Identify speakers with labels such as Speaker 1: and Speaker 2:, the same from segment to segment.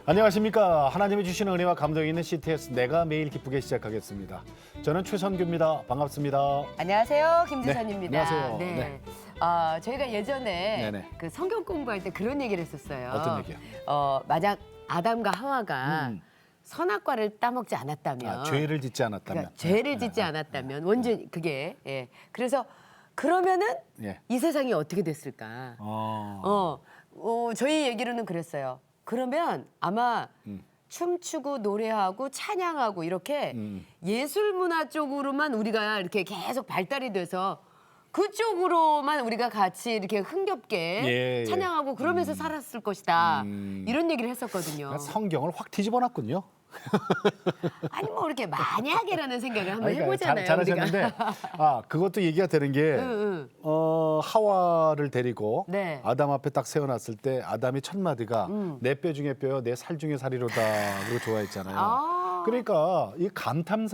Speaker 1: 안녕하십니까. 하나님이 주시는 은혜와 감동이 있는 CTS 내가 매일 기쁘게 시작하겠습니다. 저는 최선규입니다. 반갑습니다.
Speaker 2: 안녕하세요, 김지선입니다.
Speaker 1: 네, 안녕하세요. 네.
Speaker 2: 저희가 예전에
Speaker 1: 네네.
Speaker 2: 그 성경 공부할 때 그런 얘기를 했었어요.
Speaker 1: 어떤 얘기요?
Speaker 2: 만약 아담과 하와가 선악과를 따먹지 않았다면,
Speaker 1: 죄를 짓지 않았다면.
Speaker 2: 그러니까 죄를 짓지 않았다면, 완전 그게 그래서 그러면은
Speaker 1: 예.
Speaker 2: 이 세상이 어떻게 됐을까? 저희 얘기로는 그랬어요. 그러면 아마 춤추고 노래하고 찬양하고 이렇게 예술 문화 쪽으로만 우리가 이렇게 계속 발달이 돼서 그쪽으로만 우리가 같이 이렇게 흥겹게
Speaker 1: 예.
Speaker 2: 찬양하고 그러면서 살았을 것이다. 이런 얘기를 했었거든요.
Speaker 1: 그러니까 성경을 확 뒤집어놨군요.
Speaker 2: 아니 뭐 이렇게 만약에라는 생각을 한번
Speaker 1: 그러니까
Speaker 2: 해보잖아요.
Speaker 1: 잘하셨는데 그것도 얘기가 되는 게 하와를 데리고
Speaker 2: 네.
Speaker 1: 아담 앞에 딱 세워놨을 때 아담이 첫 마디가 내 뼈 중에 뼈요 내 살 중에 살이로다 그리고 좋아했잖아요. 그러니까 이 감탄.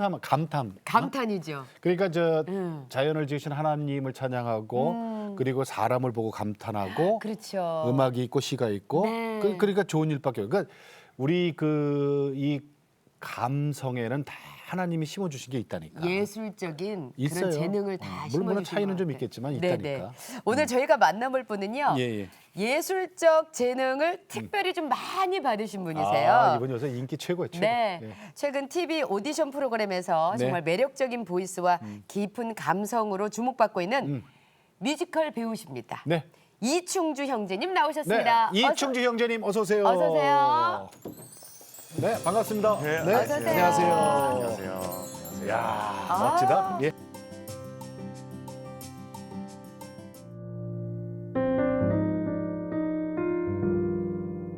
Speaker 2: 감탄이죠.
Speaker 1: 그러니까 자연을 지으신 하나님을 찬양하고 그리고 사람을 보고 감탄하고
Speaker 2: 그렇죠.
Speaker 1: 음악이 있고 시가 있고
Speaker 2: 네.
Speaker 1: 그러니까 좋은 일밖에. 그러니까 우리 이 감성에는 다 하나님이 심어주신 게 있다니까.
Speaker 2: 예술적인
Speaker 1: 있어요.
Speaker 2: 그런 재능을 다 심어주신
Speaker 1: 물론 차이는
Speaker 2: 것
Speaker 1: 좀
Speaker 2: 같아요.
Speaker 1: 있겠지만
Speaker 2: 네네.
Speaker 1: 있다니까.
Speaker 2: 오늘 저희가 만나볼 분은요.
Speaker 1: 예.
Speaker 2: 예술적 재능을 특별히 좀 많이 받으신 분이세요.
Speaker 1: 이분 요새 인기 최고예요. 최고.
Speaker 2: 네,
Speaker 1: 예.
Speaker 2: 최근 TV 오디션 프로그램에서
Speaker 1: 네.
Speaker 2: 정말 매력적인 보이스와 깊은 감성으로 주목받고 있는 뮤지컬 배우십니다.
Speaker 1: 네.
Speaker 2: 이충주 형제님
Speaker 1: 네.
Speaker 2: 나오셨습니다.
Speaker 1: 이충주 형제님 어서 오세요.
Speaker 2: 어서 오세요.
Speaker 1: 네, 반갑습니다.
Speaker 3: 네,
Speaker 2: 어서 오세요.
Speaker 1: 안녕하세요.
Speaker 3: 안녕하세요.
Speaker 1: 야, 멋지다. 예.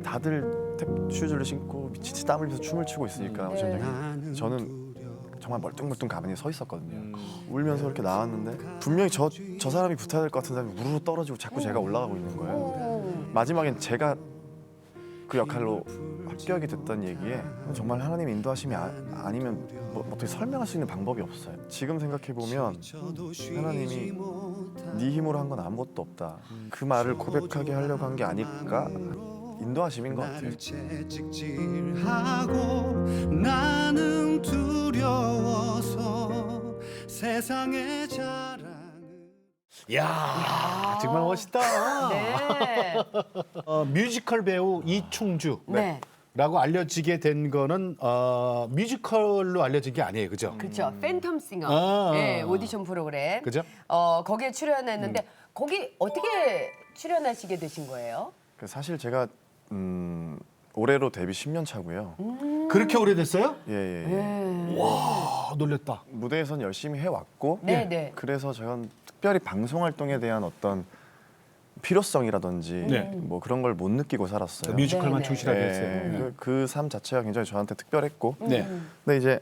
Speaker 3: 다들 슈즈를 신고 미치지 땀을 흘려서 춤을 추고 있으니까 저는 정말 멀뚱멀뚱 가만히 서 있었거든요. 울면서 이렇게 나왔는데 분명히 저 사람이 붙어야 될 것 같은 사람이 우르르 떨어지고 자꾸 제가 올라가고 있는 거예요. 마지막엔 제가 그 역할로 합격이 됐던 얘기에 정말 하나님 인도하심이 아니면 어떻게 설명할 수 있는 방법이 없어요. 지금 생각해 보면 하나님이 네 힘으로 한 건 아무것도 없다. 그 말을 고백하게 하려고 한 게 아닐까? 인도하심인 것 같아요.
Speaker 4: 채찍질하고 나는 두려워서 세상의 자랑을
Speaker 1: 야, 정말 멋있다.
Speaker 2: 네.
Speaker 1: 뮤지컬 배우 이충주.
Speaker 2: 네.
Speaker 1: 라고 알려지게 된 거는 뮤지컬로 알려진 게 아니에요, 그죠?
Speaker 2: 그렇죠. 팬텀 싱어. 네, 오디션 프로그램.
Speaker 1: 그죠?
Speaker 2: 거기에 출연했는데 거기 어떻게 출연하시게 되신 거예요?
Speaker 3: 사실 제가 올해로 데뷔 10년 차고요.
Speaker 1: 그렇게 오래됐어요?
Speaker 3: 예.
Speaker 1: 놀랬다.
Speaker 3: 무대에선 열심히 해왔고
Speaker 2: 네.
Speaker 3: 그래서 저는 특별히 방송 활동에 대한 어떤 필요성이라든지
Speaker 1: 네.
Speaker 3: 뭐 그런 걸 못 느끼고 살았어요.
Speaker 1: 뮤지컬만
Speaker 2: 네.
Speaker 1: 충실하게 했어요.
Speaker 3: 그 삶 자체가 굉장히 저한테 특별했고
Speaker 1: 네.
Speaker 3: 근데 이제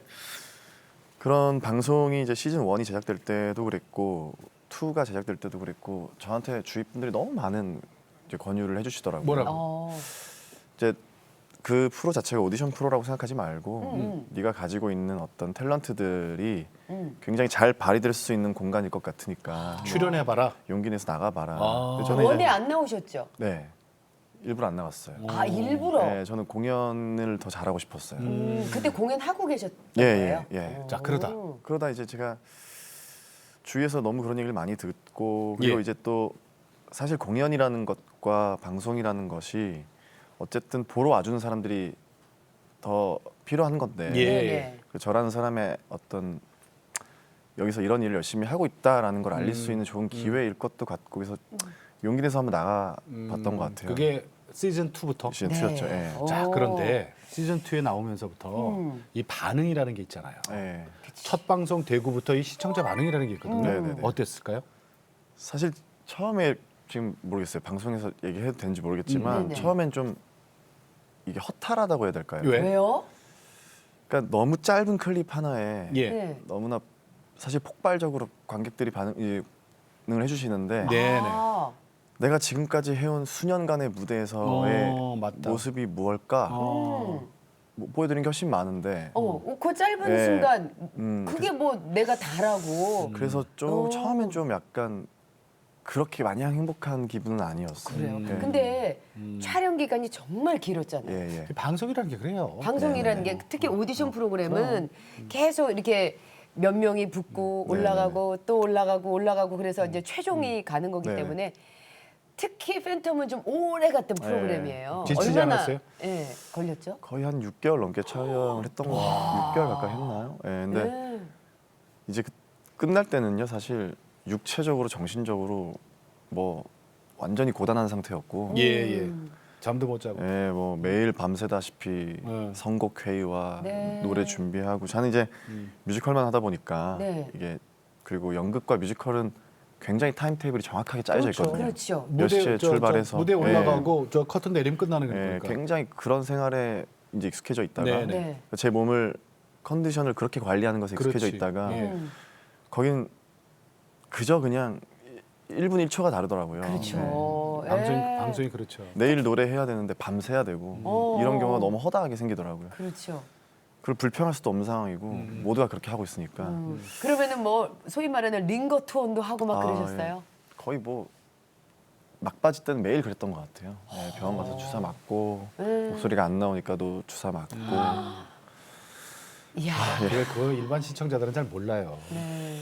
Speaker 3: 그런 방송이 이제 시즌 1이 제작될 때도 그랬고 2가 제작될 때도 그랬고 저한테 주위 분들이 너무 많은 이제 권유를 해주시더라고요.
Speaker 1: 뭐라고?
Speaker 3: 이제 그 프로 자체가 오디션 프로라고 생각하지 말고 네가 가지고 있는 어떤 탤런트들이 굉장히 잘 발휘될 수 있는 공간일 것 같으니까
Speaker 1: 출연해봐라.
Speaker 3: 용기 내서 나가봐라.
Speaker 1: 아.
Speaker 3: 근데 저는
Speaker 2: 원에 안 나오셨죠?
Speaker 3: 네 일부러 안 나갔어요.
Speaker 2: 아, 일부러?
Speaker 3: 네, 저는 공연을 더 잘하고 싶었어요.
Speaker 2: 그때 공연하고 계셨던
Speaker 3: 예,
Speaker 2: 거예요?
Speaker 3: 예.
Speaker 1: 자, 그러다.
Speaker 3: 그러다 이제 제가 주위에서 너무 그런 얘기를 많이 듣고 그리고
Speaker 1: 예.
Speaker 3: 이제 또 사실 공연이라는 것과 방송이라는 것이 어쨌든 보러 와주는 사람들이 더 필요한 건데
Speaker 1: 예.
Speaker 2: 네네.
Speaker 3: 저라는 사람의 어떤 여기서 이런 일을 열심히 하고 있다라는 걸 알릴 수 있는 좋은 기회일 것도 같고 그래서 용기 내서 한번 나가봤던 것 같아요.
Speaker 1: 그게 시즌 2부터.
Speaker 3: 시즌
Speaker 2: 네.
Speaker 3: 2였죠. 예.
Speaker 1: 자, 그런데 시즌 2에 나오면서부터 이 반응이라는 게 있잖아요.
Speaker 3: 예.
Speaker 1: 첫 방송 대구부터 이 시청자 반응이라는 게 있거든요.
Speaker 3: 네네네.
Speaker 1: 어땠을까요?
Speaker 3: 사실 처음에 지금 모르겠어요. 방송에서 얘기해도 되는지 모르겠지만
Speaker 2: 네네.
Speaker 3: 처음엔 좀 이게 허탈하다고 해야 될까요?
Speaker 1: 왜?
Speaker 2: 왜요?
Speaker 3: 그러니까 너무 짧은 클립 하나에
Speaker 1: 예.
Speaker 2: 네.
Speaker 3: 너무나 사실 폭발적으로 관객들이 반응을 해주시는데
Speaker 1: 네네.
Speaker 2: 아,
Speaker 3: 내가 지금까지 해온 수년간의 무대에서의
Speaker 1: 맞다.
Speaker 3: 모습이 무엇일까
Speaker 1: 어.
Speaker 3: 뭐 보여드린 게 훨씬 많은데
Speaker 2: 그 짧은
Speaker 3: 네.
Speaker 2: 순간 그게
Speaker 3: 그래서,
Speaker 2: 뭐 내가 다라고.
Speaker 3: 그래서 좀 처음엔 좀 약간 그렇게 마냥 행복한 기분은 아니었어요.
Speaker 2: 그래요.
Speaker 3: 네.
Speaker 2: 근데 촬영 기간이 정말 길었잖아요.
Speaker 3: 예, 예.
Speaker 1: 방송이라는 게 그래요.
Speaker 2: 방송이라는 게 특히 오디션 프로그램은 계속 이렇게 몇 명이 붙고 올라가고 또 올라가고 그래서 이제 최종이 가는 거기
Speaker 3: 네네.
Speaker 2: 때문에 특히 팬텀은 좀 오래 갔던 프로그램이에요.
Speaker 1: 지치지 않았어요?
Speaker 2: 예, 걸렸죠?
Speaker 3: 거의 한 6개월 넘게 촬영을 했던 것 같아요. 6개월 가까이 했나요? 예, 근데
Speaker 2: 네.
Speaker 3: 이제 끝날 때는요, 사실 육체적으로 정신적으로 뭐 완전히 고단한 상태였고,
Speaker 1: 예. 잠도 못 자고.
Speaker 3: 예, 뭐 매일 밤새다시피 선곡 회의와
Speaker 2: 네.
Speaker 3: 노래 준비하고, 저는 이제 뮤지컬만 하다 보니까
Speaker 2: 네.
Speaker 3: 이게 그리고 연극과 뮤지컬은 굉장히 타임 테이블이 정확하게 짜여져 있거든요.
Speaker 2: 그렇죠.
Speaker 3: 몇 시에 출발해서
Speaker 1: 무대 올라가고 저 커튼 내리면 끝나는
Speaker 3: 예,
Speaker 1: 거니까.
Speaker 3: 굉장히 그런 생활에 이제 익숙해져 있다가
Speaker 1: 네네.
Speaker 2: 네.
Speaker 3: 제 몸을 컨디션을 그렇게 관리하는 것에 익숙해져
Speaker 1: 그렇지.
Speaker 3: 있다가
Speaker 1: 예.
Speaker 3: 거긴 그저 그냥 1분 1초가 다르더라고요. 네.
Speaker 2: 그렇죠.
Speaker 1: 방송이 그렇죠.
Speaker 3: 내일 노래해야 되는데 밤새야 되고 이런 경우가 너무 허다하게 생기더라고요.
Speaker 2: 그렇죠.
Speaker 3: 그걸 불평할 수도 없는 상황이고 모두가 그렇게 하고 있으니까
Speaker 2: 그러면은 뭐 소위 말하는 링거 투혼도 하고 막
Speaker 3: 아,
Speaker 2: 그러셨어요?
Speaker 3: 예. 거의 뭐 막바지 때는 매일 그랬던 것 같아요. 네, 병원 가서 주사 맞고 목소리가 안 나오니까도 주사 맞고
Speaker 2: 이야.
Speaker 1: 그거 일반 시청자들은 잘 몰라요.
Speaker 2: 네.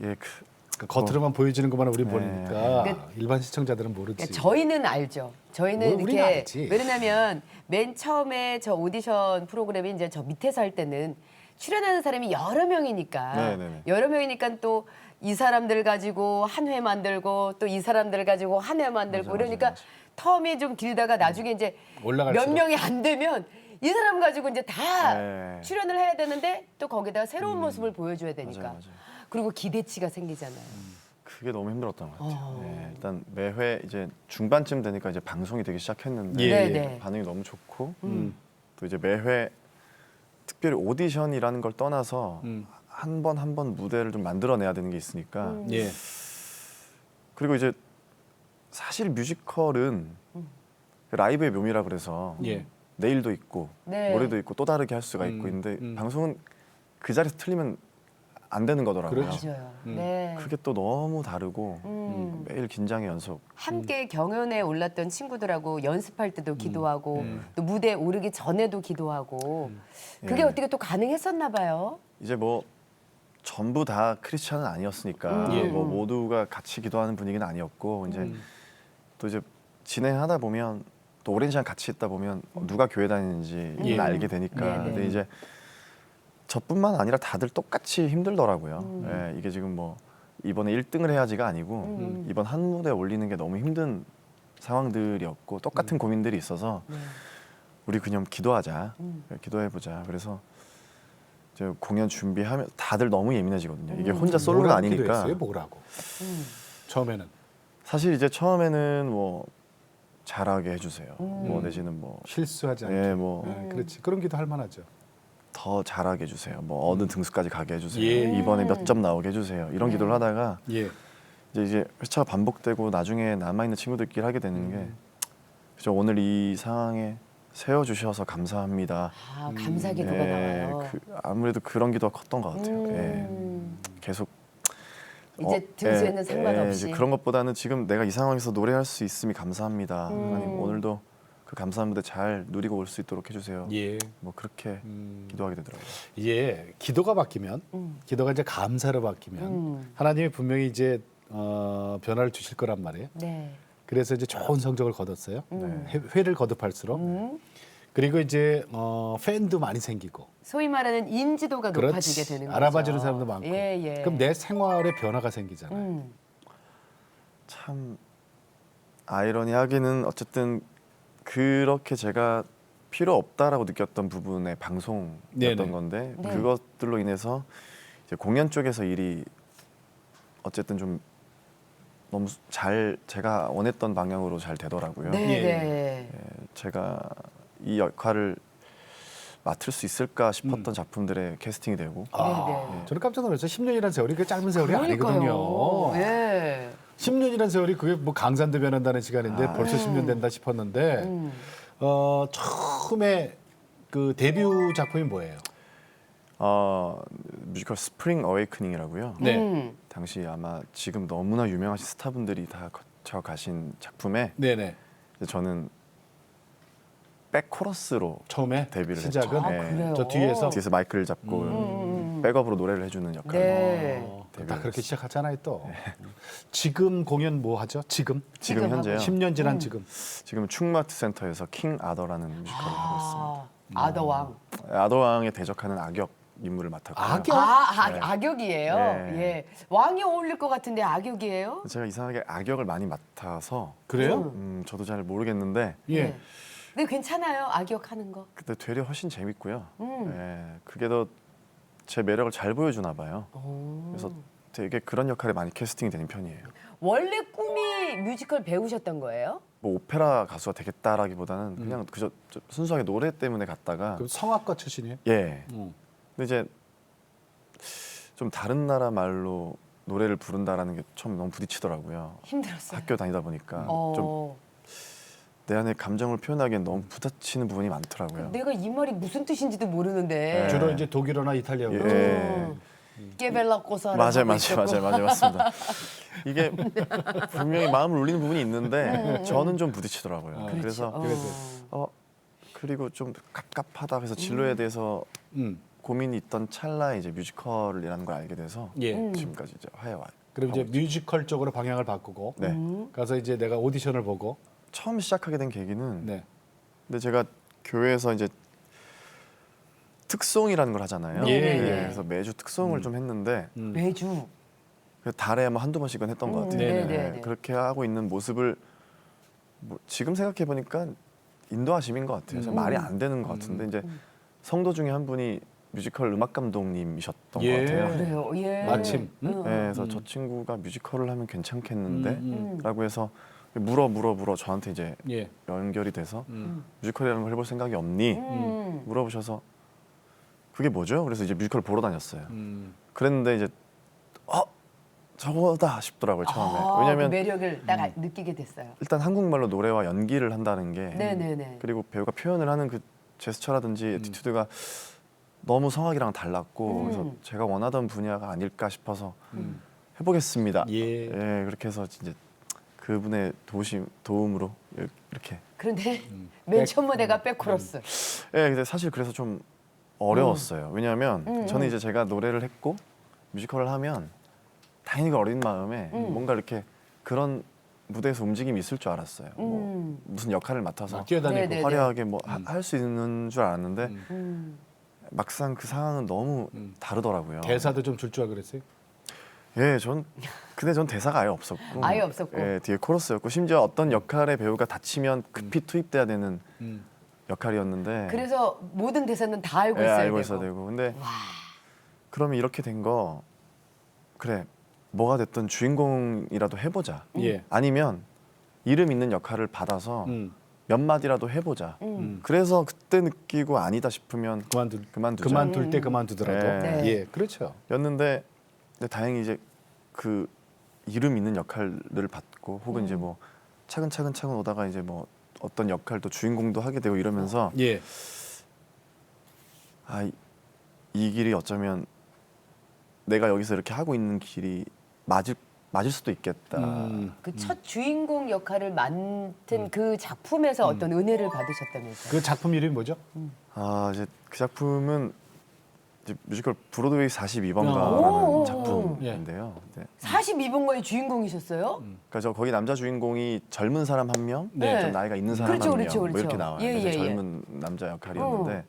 Speaker 3: 예,
Speaker 1: 그 겉으로만 보여지는 것만 우리 보니까
Speaker 2: 그러니까
Speaker 1: 일반 시청자들은 모르지.
Speaker 2: 그러니까 저희는 알죠. 저희는
Speaker 1: 뭐, 우리는
Speaker 2: 이렇게
Speaker 1: 알지.
Speaker 2: 왜냐면 맨 처음에 저 오디션 프로그램이 이제 저 밑에서 할 때는 출연하는 사람이 여러 명이니까
Speaker 3: 네네네.
Speaker 2: 여러 명이니까 또 이 사람들 가지고 한 회 만들고 또 이 사람들 가지고 한 회 만들고
Speaker 3: 맞아,
Speaker 2: 그러니까
Speaker 3: 맞아.
Speaker 2: 텀이 좀 길다가 나중에 이제 몇
Speaker 1: 올라갈수록.
Speaker 2: 명이 안 되면 이 사람 가지고 이제 다
Speaker 3: 네.
Speaker 2: 출연을 해야 되는데 또 거기다가 새로운 모습을 보여줘야 되니까
Speaker 3: 맞아요.
Speaker 2: 그리고 기대치가 생기잖아요.
Speaker 3: 그게 너무 힘들었던 것 같아요.
Speaker 2: 어.
Speaker 3: 네, 일단 매회 이제 중반쯤 되니까 이제 방송이 되기 시작했는데
Speaker 1: 예,
Speaker 2: 네.
Speaker 3: 반응이 너무 좋고 또 이제 매회 특별히 오디션이라는 걸 떠나서 한 번 한 번 무대를 좀 만들어내야 되는 게 있으니까
Speaker 1: 예.
Speaker 3: 그리고 이제 사실 뮤지컬은 그 라이브의 묘미라 그래서
Speaker 1: 예.
Speaker 3: 내일도 있고
Speaker 2: 네.
Speaker 3: 모레도 있고 또 다르게 할 수가 있고 있는데 방송은 그 자리에서 틀리면 안 되는 거더라고요.
Speaker 1: 그렇죠.
Speaker 2: 맞아요. 네.
Speaker 3: 그게 또 너무 다르고 매일 긴장의 연속.
Speaker 2: 함께 경연에 올랐던 친구들하고 연습할 때도 기도하고 또 무대에 오르기 전에도 기도하고 그게
Speaker 3: 예.
Speaker 2: 어떻게 또 가능했었나 봐요.
Speaker 3: 이제 뭐 전부 다 크리스찬은 아니었으니까
Speaker 1: 예.
Speaker 3: 뭐 모두가 같이 기도하는 분위기는 아니었고 이제 또 이제 진행하다 보면 또 오랜 시간 같이 있다 보면 누가 교회 다니는지
Speaker 1: 예.
Speaker 3: 알게 되니까
Speaker 2: 네, 네.
Speaker 3: 근데 이제 저뿐만 아니라 다들 똑같이 힘들더라고요. 예, 이게 지금 뭐 이번에 1등을 해야지가 아니고 이번 한 무대 올리는 게 너무 힘든 상황들이었고 똑같은 고민들이 있어서
Speaker 2: 네.
Speaker 3: 우리 그냥 기도하자, 기도해보자. 그래서 이제 공연 준비하면 다들 너무 예민해지거든요. 이게 혼자 솔로가
Speaker 1: 뭐라고
Speaker 3: 아니니까.
Speaker 1: 기도했어요? 뭐라고? 처음에는
Speaker 3: 사실 이제 처음에는 뭐 잘하게 해주세요. 뭐 내지는 뭐
Speaker 1: 실수하지 않게.
Speaker 3: 예, 뭐
Speaker 1: 그렇지. 그런 기도 할 만하죠.
Speaker 3: 더 잘하게 해주세요. 뭐 어느 등수까지 가게 해주세요.
Speaker 1: 예.
Speaker 3: 이번에 몇 점 나오게 해주세요. 이런 기도를 하다가
Speaker 1: 예.
Speaker 3: 이제 회차가 반복되고 나중에 남아있는 친구들끼리 하게 되는 게 그죠. 오늘 이 상황에 세워주셔서 감사합니다.
Speaker 2: 아, 감사 기도가
Speaker 3: 예,
Speaker 2: 나와요.
Speaker 3: 아무래도 그런 기도가 컸던 것 같아요. 예. 계속
Speaker 2: 이제 등수에는 상관없이.
Speaker 3: 이제 그런 것보다는 지금 내가 이 상황에서 노래할 수 있음이 감사합니다. 하나님 오늘도 그 감사한 무대 잘 누리고 올 수 있도록 해주세요.
Speaker 1: 예.
Speaker 3: 뭐 그렇게 기도하게 되더라고요.
Speaker 1: 예. 기도가 바뀌면 기도가 이제 감사로 바뀌면 하나님이 분명히 이제 변화를 주실 거란 말이에요.
Speaker 2: 네.
Speaker 1: 그래서 이제 좋은 성적을 거뒀어요. 회를 거듭할수록. 그리고 이제 팬도 많이 생기고.
Speaker 2: 소위 말하는 인지도가 높아지게
Speaker 1: 그렇지.
Speaker 2: 되는 거죠.
Speaker 1: 알아봐주는 사람도 많고.
Speaker 2: 예, 예.
Speaker 1: 그럼 내 생활에 변화가 생기잖아요.
Speaker 3: 참 아이러니하기는 어쨌든 그렇게 제가 필요 없다라고 느꼈던 부분의 방송이었던
Speaker 1: 네네.
Speaker 3: 건데
Speaker 2: 네.
Speaker 3: 그것들로 인해서 이제 공연 쪽에서 일이 어쨌든 좀 너무 잘 제가 원했던 방향으로 잘 되더라고요.
Speaker 2: 네,
Speaker 1: 예.
Speaker 2: 네.
Speaker 3: 제가 이 역할을 맡을 수 있을까 싶었던 작품들의 캐스팅이 되고
Speaker 2: 네, 네.
Speaker 1: 저는 깜짝 놀랐어요. 10년이라는 세월이 그 짧은 세월이 아니거든요.
Speaker 2: 예.
Speaker 1: 10년이라는 세월이 그게 뭐 강산도 변한다는 시간인데 벌써 10년 된다 싶었는데 처음에 그 데뷔 작품이 뭐예요?
Speaker 3: 뮤지컬 스프링 어웨이크닝이라고요.
Speaker 1: 네.
Speaker 3: 당시 아마 지금 너무나 유명하신 스타분들이 다 거쳐 가신 작품에
Speaker 1: 네네.
Speaker 3: 저는 백 코러스로
Speaker 1: 처음에
Speaker 3: 데뷔를
Speaker 1: 시작은
Speaker 3: 했죠.
Speaker 2: 아,
Speaker 3: 네.
Speaker 2: 그래요?
Speaker 1: 저 뒤에서
Speaker 3: 뒤에서 마이크를 잡고 백업으로 노래를 해주는 역할을
Speaker 2: 네.
Speaker 1: 다 그렇게 시작하잖아요 또.
Speaker 3: 네.
Speaker 1: 지금 공연 뭐 하죠? 지금?
Speaker 3: 지금 현재요.
Speaker 1: 10년 지난 지금.
Speaker 3: 지금 충무아트 센터에서 킹 아더라는 뮤지컬을 하고 있습니다.
Speaker 2: 아더왕.
Speaker 3: 아더왕에 대적하는 악역 인물을 맡았고요.
Speaker 1: 악역?
Speaker 2: 악역이에요.
Speaker 3: 네.
Speaker 2: 예. 왕이 어울릴 것 같은데 악역이에요?
Speaker 3: 제가 이상하게 악역을 많이 맡아서
Speaker 1: 그래요?
Speaker 3: 저도 잘 모르겠는데
Speaker 1: 예.
Speaker 2: 네. 근데 괜찮아요. 악역 하는 거.
Speaker 3: 그때 되려 훨씬 재밌고요. 그게 더 제 매력을 잘 보여주나 봐요. 그래서 되게 그런 역할에 많이 캐스팅이 되는 편이에요.
Speaker 2: 원래 꿈이 뮤지컬 배우셨던 거예요?
Speaker 3: 뭐 오페라 가수가 되겠다라기보다는 그냥 그저 순수하게 노래 때문에 갔다가
Speaker 1: 그럼 성악과 출신이에요?
Speaker 3: 예.
Speaker 1: 음.
Speaker 3: 근데 이제 좀 다른 나라 말로 노래를 부른다라는 게 처음 너무 부딪히더라고요.
Speaker 2: 힘들었어요.
Speaker 3: 학교 다니다 보니까
Speaker 2: 어.
Speaker 3: 좀 내 안에 감정을 표현하기엔 너무 부딪히는 부분이 많더라고요.
Speaker 2: 내가 이 말이 무슨 뜻인지도 모르는데.
Speaker 3: 네.
Speaker 1: 주로 이제 독일어나 이탈리아어.
Speaker 3: 예.
Speaker 2: 깨벨라 꼬사라.
Speaker 3: 맞아요, 맞습니다. 이게 분명히 마음을 울리는 부분이 있는데 저는 좀 부딪히더라고요. 그래서 그리고 좀 갑갑하다 해서 진로에 대해서 고민이 있던 찰나에 이제 뮤지컬이라는 걸 알게 돼서
Speaker 1: 예.
Speaker 3: 지금까지 이제 해와요.
Speaker 1: 그럼 이제 뮤지컬 쪽으로 방향을 바꾸고
Speaker 3: 네.
Speaker 1: 가서 이제 내가 오디션을 보고
Speaker 3: 처음 시작하게 된 계기는
Speaker 1: 네.
Speaker 3: 근데 제가 교회에서 이제 특송이라는 걸 하잖아요.
Speaker 1: 예,
Speaker 3: 네,
Speaker 1: 예.
Speaker 3: 그래서 매주 특송을 좀 했는데
Speaker 2: 매주.
Speaker 3: 달에 뭐 한두 번씩은 했던 것 같아요.
Speaker 1: 네,
Speaker 2: 네, 네.
Speaker 3: 그렇게 하고 있는 모습을 뭐 지금 생각해 보니까 인도하심인 것 같아요. 말이 안 되는 것 같은데 이제 성도 중에 한 분이 뮤지컬 음악 감독님이셨던
Speaker 1: 예.
Speaker 3: 것 같아요.
Speaker 2: 그래요. 예.
Speaker 1: 마침.
Speaker 3: 네, 그래서 저 친구가 뮤지컬을 하면 괜찮겠는데
Speaker 1: 음.
Speaker 3: 라고 해서 물어 저한테 이제
Speaker 1: 예.
Speaker 3: 연결이 돼서 뮤지컬이라는 걸 해볼 생각이 없니? 물어보셔서 그게 뭐죠? 그래서 이제 뮤지컬 보러 다녔어요. 그랬는데 이제 저거다 싶더라고요 처음에. 왜냐하면
Speaker 2: 그 매력을 딱 느끼게 됐어요.
Speaker 3: 일단 한국말로 노래와 연기를 한다는 게
Speaker 2: 네네네.
Speaker 3: 그리고 배우가 표현을 하는 그 제스처라든지 에티튜드가 너무 성악이랑 달랐고 그래서 제가 원하던 분야가 아닐까 싶어서 해보겠습니다.
Speaker 1: 예.
Speaker 3: 예, 그렇게 해서 이제 그분의 도움으로 이렇게.
Speaker 2: 그런데 맨 처음 무대가 백코러스.
Speaker 3: 예, 근데 사실 그래서 좀 어려웠어요. 왜냐하면 저는 이제 제가 노래를 했고 뮤지컬을 하면 당연히 그 어린 마음에 뭔가 이렇게 그런 무대에서 움직임이 있을 줄 알았어요. 뭐 무슨 역할을 맡아서
Speaker 1: 뛰어다니고
Speaker 2: 네네.
Speaker 3: 화려하게 뭐 할 수 있는 줄 알았는데 막상 그 상황은 너무 다르더라고요.
Speaker 1: 대사도 좀 줄 줄 알고 그랬어요?
Speaker 3: 예, 근데 전 대사가 아예 없었고,
Speaker 2: 아예 없었고.
Speaker 3: 예, 뒤에 코러스였고 심지어 어떤 역할의 배우가 다치면 급히 투입돼야 되는 역할이었는데,
Speaker 2: 그래서 모든 대사는 다 알고
Speaker 3: 예,
Speaker 2: 있어야
Speaker 3: 알고
Speaker 2: 되고.
Speaker 3: 있어야 되고, 근데 그러면 이렇게 된 거 그래 뭐가 됐든 주인공이라도 해보자.
Speaker 1: 예.
Speaker 3: 아니면 이름 있는 역할을 받아서 몇 마디라도 해보자.
Speaker 2: 음.
Speaker 3: 그래서 그때 느끼고 아니다 싶으면 그만두자.
Speaker 1: 그만둘 때 그만두더라도.
Speaker 3: 네.
Speaker 1: 예, 그렇죠.
Speaker 3: 였는데 근데 다행히 이제 그 이름 있는 역할을 받고 혹은 이제 뭐 차근차근 오다가 이제 뭐 어떤 역할도 주인공도 하게 되고 이러면서
Speaker 1: 예.
Speaker 3: 이 길이 어쩌면 내가 여기서 이렇게 하고 있는 길이 맞을 수도 있겠다.
Speaker 2: 그 첫 주인공 역할을 맡은 그 작품에서 어떤 은혜를 받으셨다면서요?
Speaker 1: 그 작품 이름이 뭐죠?
Speaker 3: 이제 그 작품은 이제 뮤지컬 브로드웨이
Speaker 2: 오.
Speaker 3: 42번가라는 작품인데요. 네.
Speaker 2: 42번가의 주인공이셨어요?
Speaker 3: 그러니까 저 거기 남자 주인공이 젊은 사람 한 명,
Speaker 2: 네.
Speaker 3: 좀 나이가 있는 사람
Speaker 2: 그렇죠,
Speaker 3: 한 명,
Speaker 2: 그렇죠,
Speaker 3: 뭐
Speaker 2: 그렇죠.
Speaker 3: 이렇게 나와요.
Speaker 2: 예,
Speaker 3: 그래서
Speaker 2: 예, 예.
Speaker 3: 젊은 남자 역할이었는데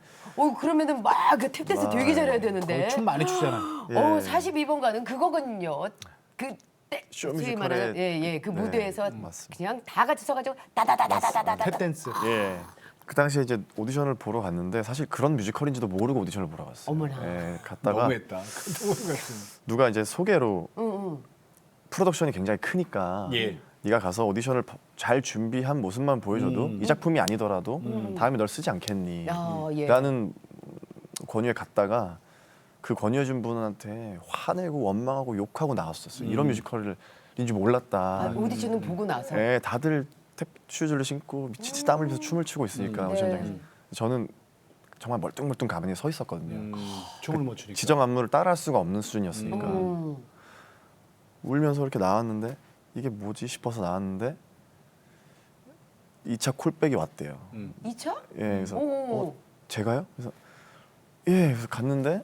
Speaker 2: 그러면은 막그 탭댄스 되게 잘해야 되는데.
Speaker 1: 춤 많이 추잖아.
Speaker 3: 예.
Speaker 2: 42번가는 그거거든요. 그
Speaker 3: 쇼
Speaker 2: 소위
Speaker 3: 뮤지컬의-
Speaker 2: 말하는 그
Speaker 3: 네,
Speaker 2: 무대에서
Speaker 3: 맞습니다.
Speaker 2: 그냥 다 같이 서가지고 다다다다다다다.
Speaker 1: 탭댄스.
Speaker 3: 예. 그 당시에 이제 오디션을 보러 갔는데 사실 그런 뮤지컬인지도 모르고 오디션을 보러 갔어요.
Speaker 2: 어머나.
Speaker 3: 예, 갔다가
Speaker 1: 너무했다. 너무 같은.
Speaker 3: 누가 이제 소개로
Speaker 2: 응.
Speaker 3: 프로덕션이 굉장히 크니까
Speaker 1: 예.
Speaker 3: 네가 가서 오디션을 잘 준비한 모습만 보여줘도 이 작품이 아니더라도 다음에 널 쓰지 않겠니?
Speaker 2: 예.
Speaker 3: 라는 권유에 갔다가 그 권유해준 분한테 화내고 원망하고 욕하고 나왔었어요. 이런 뮤지컬인지 몰랐다.
Speaker 2: 오디션은 보고 나서.
Speaker 3: 예, 다들 슈즈를 신고 미친 땀을 흘려서 춤을 추고 있으니까 오디션장에서 저는 정말 멀뚱멀뚱 가만히 서 있었거든요.
Speaker 1: 춤을 못 추니까.
Speaker 3: 지정 안무를 따라할 수가 없는 수준이었으니까 울면서 이렇게 나왔는데 이게 뭐지 싶어서 나왔는데 2차 콜백이 왔대요.
Speaker 2: 2차?
Speaker 3: 예, 그래서
Speaker 2: 오.
Speaker 3: 제가요? 그래서 예, 그래서 갔는데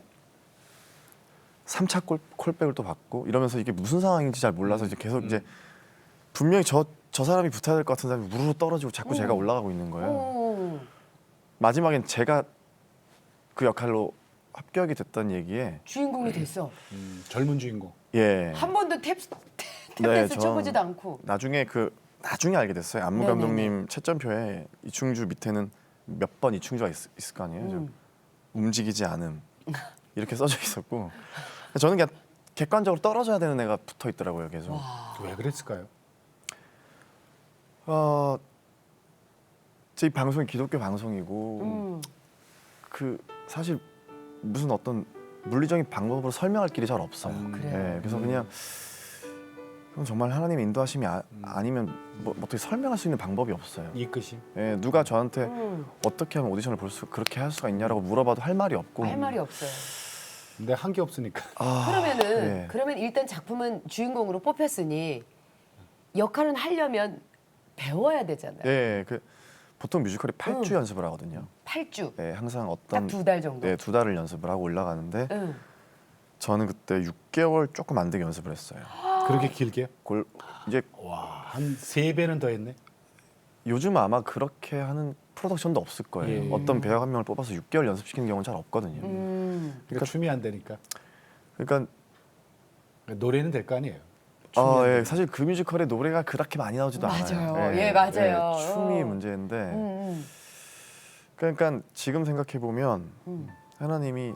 Speaker 3: 3차 콜백을 또 받고 이러면서 이게 무슨 상황인지 잘 몰라서 이제 계속 이제 분명히 저 사람이 붙어야 될 것 같은 사람이 무르르 떨어지고 자꾸 제가 올라가고 있는 거예요.
Speaker 2: 오.
Speaker 3: 마지막엔 제가 그 역할로 합격이 됐던 얘기에
Speaker 2: 주인공이 됐어.
Speaker 1: 젊은 주인공.
Speaker 3: 예,
Speaker 2: 한 번도
Speaker 3: 네,
Speaker 2: 탭댄스
Speaker 3: 전-
Speaker 2: 쳐보지도 않고.
Speaker 3: 나중에 알게 됐어요. 안무
Speaker 2: 네네네.
Speaker 3: 감독님 채점표에 이충주 밑에는 몇 번 이충주가 있을 거 아니에요. 그래서 움직이지 않음 이렇게 써져 있었고 저는 그냥 객관적으로 떨어져야 되는 애가 붙어 있더라고요. 계속.
Speaker 1: 왜 그랬을까요?
Speaker 3: 제 방송이 기독교 방송이고 그 사실 무슨 어떤 물리적인 방법으로 설명할 길이 잘 없어요.
Speaker 2: 그래요?
Speaker 3: 예, 그래서 그냥 그건 정말 하나님의 인도하심이 아니면 뭐 어떻게 설명할 수 있는 방법이 없어요.
Speaker 1: 이끄심.
Speaker 3: 예, 누가 저한테 어떻게 하면 오디션을 그렇게 할 수가 있냐라고 물어봐도 할 말이 없고.
Speaker 2: 할 말이 없어요.
Speaker 1: 근데 한 게 없으니까.
Speaker 2: 그러면은
Speaker 3: 예.
Speaker 2: 그러면 일단 작품은 주인공으로 뽑혔으니 역할은 하려면 배워야 되잖아요.
Speaker 3: 예, 그 보통 뮤지컬이 8주 연습을 하거든요.
Speaker 2: 8주.
Speaker 3: 예, 항상
Speaker 2: 딱
Speaker 3: 어떤
Speaker 2: 2달 정도.
Speaker 3: 네, 2달을 연습을 하고 올라가는데
Speaker 2: 응.
Speaker 3: 저는 그때 6개월 조금 안 되게 연습을 했어요.
Speaker 1: 그렇게 길게?
Speaker 3: 이제
Speaker 1: 와, 한 3배는 더 했네.
Speaker 3: 요즘 아마 그렇게 하는 프로덕션도 없을 거예요.
Speaker 1: 예.
Speaker 3: 어떤 배우 한 명을 뽑아서 6개월 연습시키는 경우는 잘 없거든요.
Speaker 1: 그러니까 춤이 안 되니까.
Speaker 3: 그러니까
Speaker 1: 노래는 될 거 아니에요. 춤이 안
Speaker 3: 예,
Speaker 1: 되니까.
Speaker 3: 사실 그 뮤지컬에 노래가 그렇게 많이 나오지도
Speaker 2: 맞아요.
Speaker 3: 않아요.
Speaker 2: 예, 맞아요.
Speaker 3: 춤이
Speaker 2: 어.
Speaker 3: 문제인데 그러니까 지금 생각해 보면 하나님이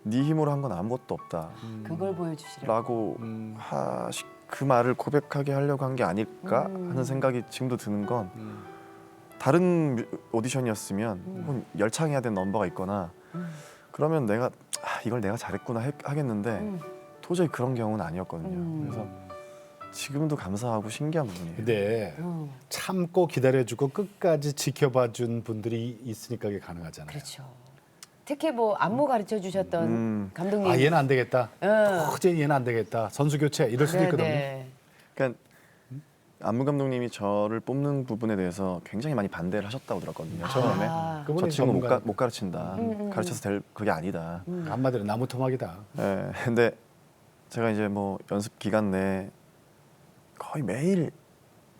Speaker 3: 네 힘으로 한 건 아무것도 없다라고
Speaker 2: 그걸 보여주시라고.
Speaker 3: 그 말을 고백하게 하려고 한 게 아닐까 하는 생각이 지금도 드는 건 다른 오디션이었으면 혹은 열창해야 되는 넘버가 있거나 그러면 내가 이걸 내가 잘했구나 하겠는데 도저히 그런 경우는 아니었거든요. 그래서 지금도 감사하고 신기한 부분이에요.
Speaker 1: 근데 참고 기다려주고 끝까지 지켜봐준 분들이 있으니까 그게 가능하잖아요.
Speaker 2: 그렇죠. 특히 뭐 안무 가르쳐 주셨던 감독님.
Speaker 1: 아, 얘는 안 되겠다.
Speaker 2: 응.
Speaker 1: 도저히 얘는 안 되겠다. 선수 교체 이럴 수도 있거든요.
Speaker 2: 네.
Speaker 3: 그러니까 안무 감독님이 저를 뽑는 부분에 대해서 굉장히 많이 반대를 하셨다고 들었거든요. 처음에
Speaker 2: 아.
Speaker 3: 저
Speaker 1: 그분이
Speaker 3: 친구
Speaker 1: 전문가.
Speaker 3: 못 가르친다. 가르쳐서 될 그게 아니다.
Speaker 1: 한마디로 나무 토막이다.
Speaker 3: 예, 근데 제가 이제 뭐 연습 기간 내에 거의 매일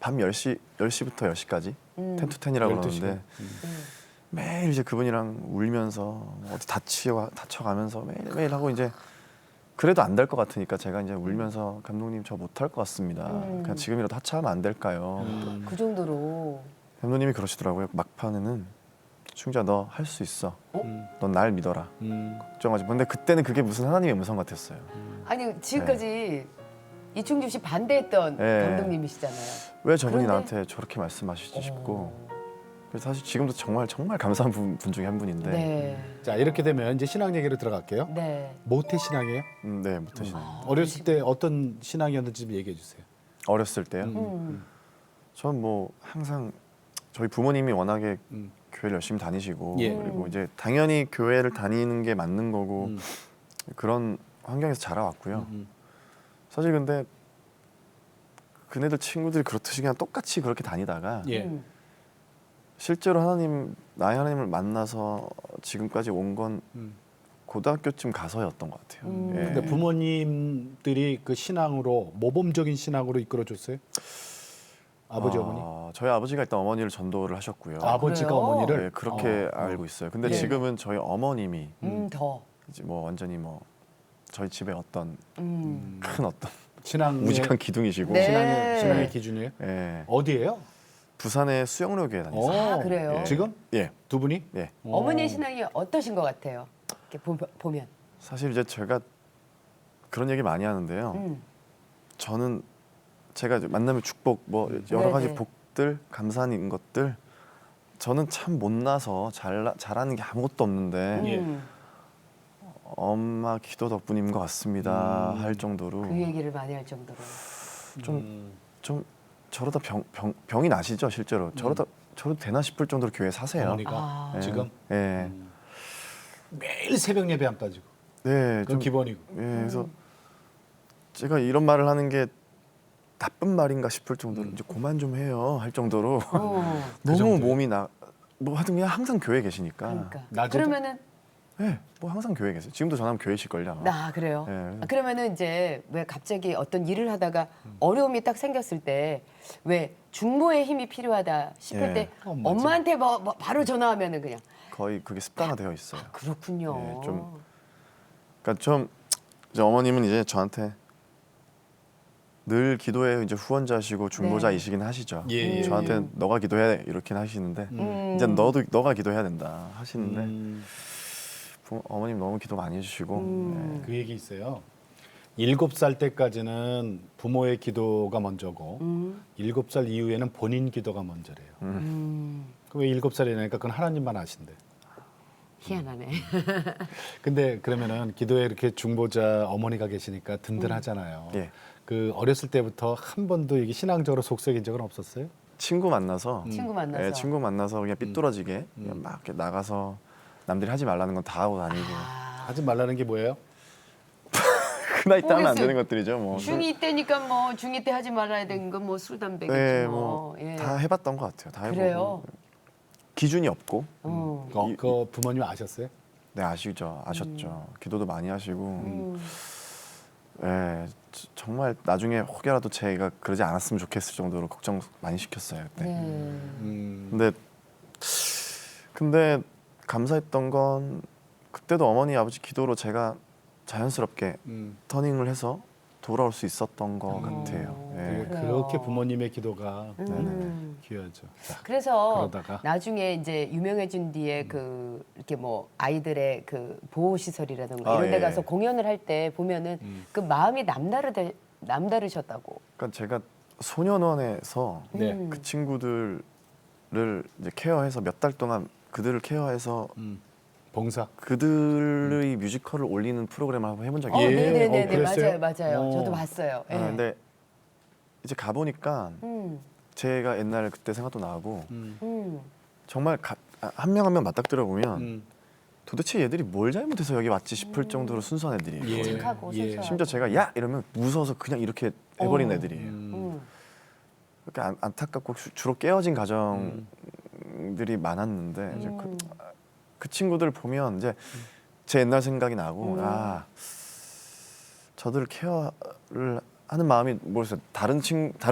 Speaker 3: 밤 10시부터 10시까지 10to10이라고
Speaker 1: 12 시간.
Speaker 3: 그러는데 매일 이제 그분이랑 울면서 어디 다쳐가면서 매일 하고 이제 그래도 안 될 것 같으니까 제가 이제 울면서 감독님 저 못할 것 같습니다. 그냥 지금이라도 하차하면 안 될까요?
Speaker 2: 그 정도로.
Speaker 3: 감독님이 그러시더라고요. 막판에는 충주야 너 할 수 있어. 넌 날 믿어라. 걱정하지 마. 근데 그때는 그게 무슨 하나님의 음성 같았어요.
Speaker 2: 아니 지금까지 이충주 씨 반대했던
Speaker 3: 네.
Speaker 2: 감독님이시잖아요.
Speaker 3: 왜 저분이
Speaker 2: 그런데-
Speaker 3: 나한테 저렇게 말씀하시지 싶고 그래서 사실 지금도 정말 감사한 분 중에 한 분인데
Speaker 2: 네.
Speaker 1: 자, 이렇게 되면 이제 신앙 얘기로 들어갈게요.
Speaker 2: 네.
Speaker 1: 모태 신앙이에요?
Speaker 3: 네 못하시네요.
Speaker 1: 어렸을 때 어떤 신앙이었는지 좀 얘기해 주세요.
Speaker 3: 어렸을 때요. 전 뭐 항상 저희 부모님이 워낙에 교회를 열심히 다니시고
Speaker 1: 예.
Speaker 3: 그리고 이제 당연히 교회를 다니는 게 맞는 거고 그런 환경에서 자라왔고요. 사실 근데 그네들 친구들이 그렇듯이 그냥 똑같이 그렇게 다니다가
Speaker 1: 예.
Speaker 3: 실제로 나의 하나님을 만나서 지금까지 온 건 고등학교쯤 가서였던 것 같아요. 예.
Speaker 1: 근데 부모님들이 그 신앙으로 모범적인 신앙으로 이끌어줬어요? 아버지 어머니?
Speaker 3: 저희 아버지가 일단 어머니를 전도를 하셨고요.
Speaker 1: 아버지가
Speaker 2: 그래요?
Speaker 1: 어머니를
Speaker 3: 네, 그렇게 알고 있어요. 근데
Speaker 2: 네.
Speaker 3: 지금은 저희 어머님이
Speaker 2: 더.
Speaker 3: 이제 뭐 완전히 뭐 저희 집의 어떤 큰 어떤
Speaker 1: 신앙의
Speaker 3: 무직한 기둥이시고
Speaker 2: 네.
Speaker 1: 신앙의 기준이에요?
Speaker 3: 예.
Speaker 1: 어디예요?
Speaker 3: 부산의 수영로 교회 다녔어요.
Speaker 2: 아, 그래요?
Speaker 3: 예.
Speaker 1: 지금
Speaker 3: 예.
Speaker 1: 두 분이?
Speaker 3: 예.
Speaker 2: 어머니의 신앙이 어떠신 것 같아요? 이렇게 보면.
Speaker 3: 사실 이제 제가 그런 얘기 많이 하는데요. 저는 제가 이제 만나면 축복 뭐 여러 가지
Speaker 2: 네네.
Speaker 3: 복들 감사한 것들 저는 참 못나서 잘하는 게 아무것도 없는데
Speaker 1: 예.
Speaker 3: 엄마 기도 덕분인 것 같습니다 할 정도로
Speaker 2: 그 얘기를 많이 할 정도로.
Speaker 3: 좀 저러다 병이 나시죠 실제로 저러도 되나 싶을 정도로 교회 사세요.
Speaker 1: 어머니가
Speaker 3: 예.
Speaker 1: 지금?
Speaker 3: 예.
Speaker 1: 매일 새벽 예배 안 빠지고.
Speaker 3: 네,
Speaker 1: 그건 기본이고.
Speaker 3: 예, 그래서 제가 이런 말을 하는 게 나쁜 말인가 싶을 정도로 이제 그만 좀 해요 할 정도로 너무
Speaker 1: 정도예요?
Speaker 3: 몸이 뭐 하여튼 그냥 항상 교회 계시니까.
Speaker 2: 그러니까.
Speaker 1: 낮에도?
Speaker 2: 그러면은
Speaker 3: 네, 뭐 항상 교회 계세요. 지금도 전화하면 교회실걸요 아마.
Speaker 2: 아 그래요.
Speaker 3: 네.
Speaker 2: 아, 그러면은 이제 왜 갑자기 어떤 일을 하다가 어려움이 딱 생겼을 때 왜 중보의 힘이 필요하다 싶을
Speaker 3: 예.
Speaker 2: 때
Speaker 1: 맞아.
Speaker 2: 엄마한테 뭐 바로 전화하면은 그냥
Speaker 3: 거의 그게 습관화되어 있어요.
Speaker 2: 그렇군요.
Speaker 3: 예, 그러니까 좀 이제 어머님은 이제 저한테 늘 기도에 이제 후원자시고 중보자이시긴 하시죠.
Speaker 1: 예, 예.
Speaker 3: 저한테는 너가 기도해 이렇게 하시는데
Speaker 2: 음.
Speaker 3: 이제 너가 기도해야 된다 하시는데 어머님 너무 기도 많이 해주시고
Speaker 1: 그 얘기 있어요. 7살 때까지는 부모의 기도가 먼저고 7살 이후에는 본인 기도가 먼저래요. 그왜 7살이냐니까 그건 하나님만 아신대.
Speaker 2: 희한하네.
Speaker 1: 근데 그러면은 기도에 이렇게 중보자 어머니가 계시니까 든든하잖아요.
Speaker 3: 예.
Speaker 1: 그 어렸을 때부터 한 번도 이게 신앙적으로 속썩인 적은 없었어요?
Speaker 3: 친구 만나서
Speaker 2: 친구 만나서.
Speaker 3: 예, 친구 만나서 그냥 삐뚤어지게 그냥 막 이렇게 나가서 남들이 하지 말라는 건 다 하고 다니고
Speaker 1: 하지 말라는 게 뭐예요?
Speaker 3: 그 나이 때 하면 안
Speaker 2: 모르겠어요.
Speaker 3: 되는 것들이죠. 뭐.
Speaker 2: 중2 때니까 뭐 중2 때 하지 말아야 되는 건 뭐 술 담배겠지
Speaker 3: 네,
Speaker 2: 뭐.
Speaker 3: 뭐
Speaker 2: 예.
Speaker 3: 다 해봤던 것 같아요. 다 해보고
Speaker 2: 그래요.
Speaker 3: 기준이 없고
Speaker 1: 그거 부모님 아셨어요?
Speaker 3: 네 아셨죠. 기도도 많이 하시고 예, 정말 나중에 혹여라도 제가 그러지 않았으면 좋겠을 정도로 걱정 많이 시켰어요 그때.
Speaker 2: 네.
Speaker 3: 근데 감사했던 건 그때도 어머니 아버지 기도로 제가 자연스럽게 터닝을 해서 돌아올 수 있었던 것 같아요. 예.
Speaker 2: 그래요.
Speaker 1: 그렇게 부모님의 기도가 귀하죠. 자,
Speaker 2: 그래서
Speaker 1: 그러다가.
Speaker 2: 나중에 이제 유명해진 뒤에 그 이렇게 뭐 아이들의 그 보호 시설이라든가
Speaker 3: 아,
Speaker 2: 이런 데
Speaker 3: 예.
Speaker 2: 가서 공연을 할 때 보면은 그 마음이 남다르셨다고.
Speaker 3: 그러니까 제가 소년원에서
Speaker 1: 네.
Speaker 3: 그 친구들을 이제 케어해서 몇 달 동안 그들을 케어해서
Speaker 1: 봉사.
Speaker 3: 그들의 뮤지컬을 올리는 프로그램을 한번 해본 적이
Speaker 1: 예.
Speaker 3: 있어요.
Speaker 2: 네네네
Speaker 1: 그랬어요?
Speaker 2: 맞아요.
Speaker 1: 어.
Speaker 2: 저도 봤어요. 예.
Speaker 3: 근데 이제 가보니까
Speaker 2: 음,
Speaker 3: 제가 옛날 그때 생각도 나고
Speaker 2: 음.
Speaker 3: 정말 한 명 한 명 맞닥뜨려 보면 도대체 얘들이 뭘 잘못해서 여기 왔지 싶을 정도로 순수한 애들이에요.
Speaker 1: 예.
Speaker 2: 착하고
Speaker 1: 예.
Speaker 2: 순수하고.
Speaker 3: 심지어 제가 야 이러면 무서워서 그냥 이렇게 해버린 애들이에요. 그러니까 안타깝고 주로 깨어진 가정들이 많았는데 이제 그 친구들 보면 이제 제 옛날 생각이 나고 아 저들 케어를 하는 마음이 모르겠어요. 다른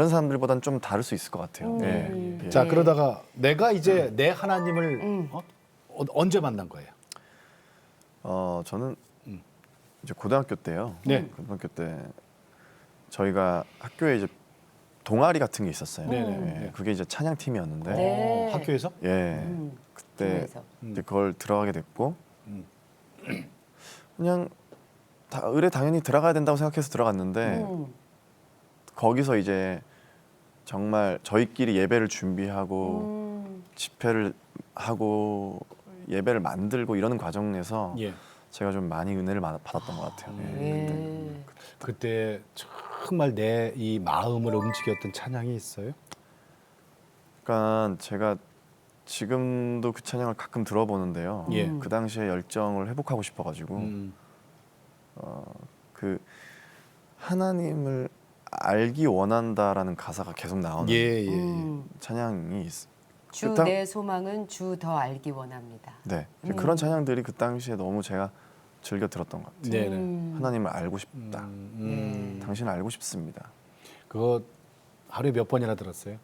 Speaker 3: 사람들보다는 좀 다를 수 있을 것 같아요. 예. 예.
Speaker 1: 자,
Speaker 2: 네.
Speaker 1: 그러다가 내가 이제 내 하나님을 언제 만난 거예요?
Speaker 3: 저는 이제 고등학교 때요.
Speaker 1: 네.
Speaker 3: 고등학교 때 저희가 학교에 이제 동아리 같은 게 있었어요.
Speaker 1: 네네.
Speaker 3: 예, 그게 이제 찬양 팀이었는데
Speaker 2: 네.
Speaker 1: 학교에서?
Speaker 3: 예. 그때
Speaker 2: 교회에서.
Speaker 3: 이제 그걸 들어가게 됐고 그냥 의뢰 당연히 들어가야 된다고 생각해서 들어갔는데 거기서 이제 정말 저희끼리 예배를 준비하고 집회를 하고 예배를 만들고 이러는 과정에서
Speaker 1: 예.
Speaker 3: 제가 좀 많이 은혜를 받았던 것 같아요. 예.
Speaker 2: 예.
Speaker 1: 그때 정말 내 이 마음을 움직였던 찬양이 있어요?
Speaker 3: 그러니까 제가 지금도 그 찬양을 가끔 들어보는데요.
Speaker 1: 예.
Speaker 3: 그 당시에 열정을 회복하고 싶어가지고 그 하나님을 알기 원한다라는 가사가 계속 나오는
Speaker 1: 예, 예, 예.
Speaker 3: 찬양이 있어요.
Speaker 2: 주
Speaker 3: 그
Speaker 2: 내 소망은 주 더 알기 원합니다.
Speaker 3: 네, 그런 찬양들이 그 당시에 너무 제가 즐겨 들었던 것 같아요.
Speaker 1: 네, 네.
Speaker 3: 하나님을 알고 싶다. 당신을 알고 싶습니다.
Speaker 1: 그거 하루에 몇 번이나 들었어요?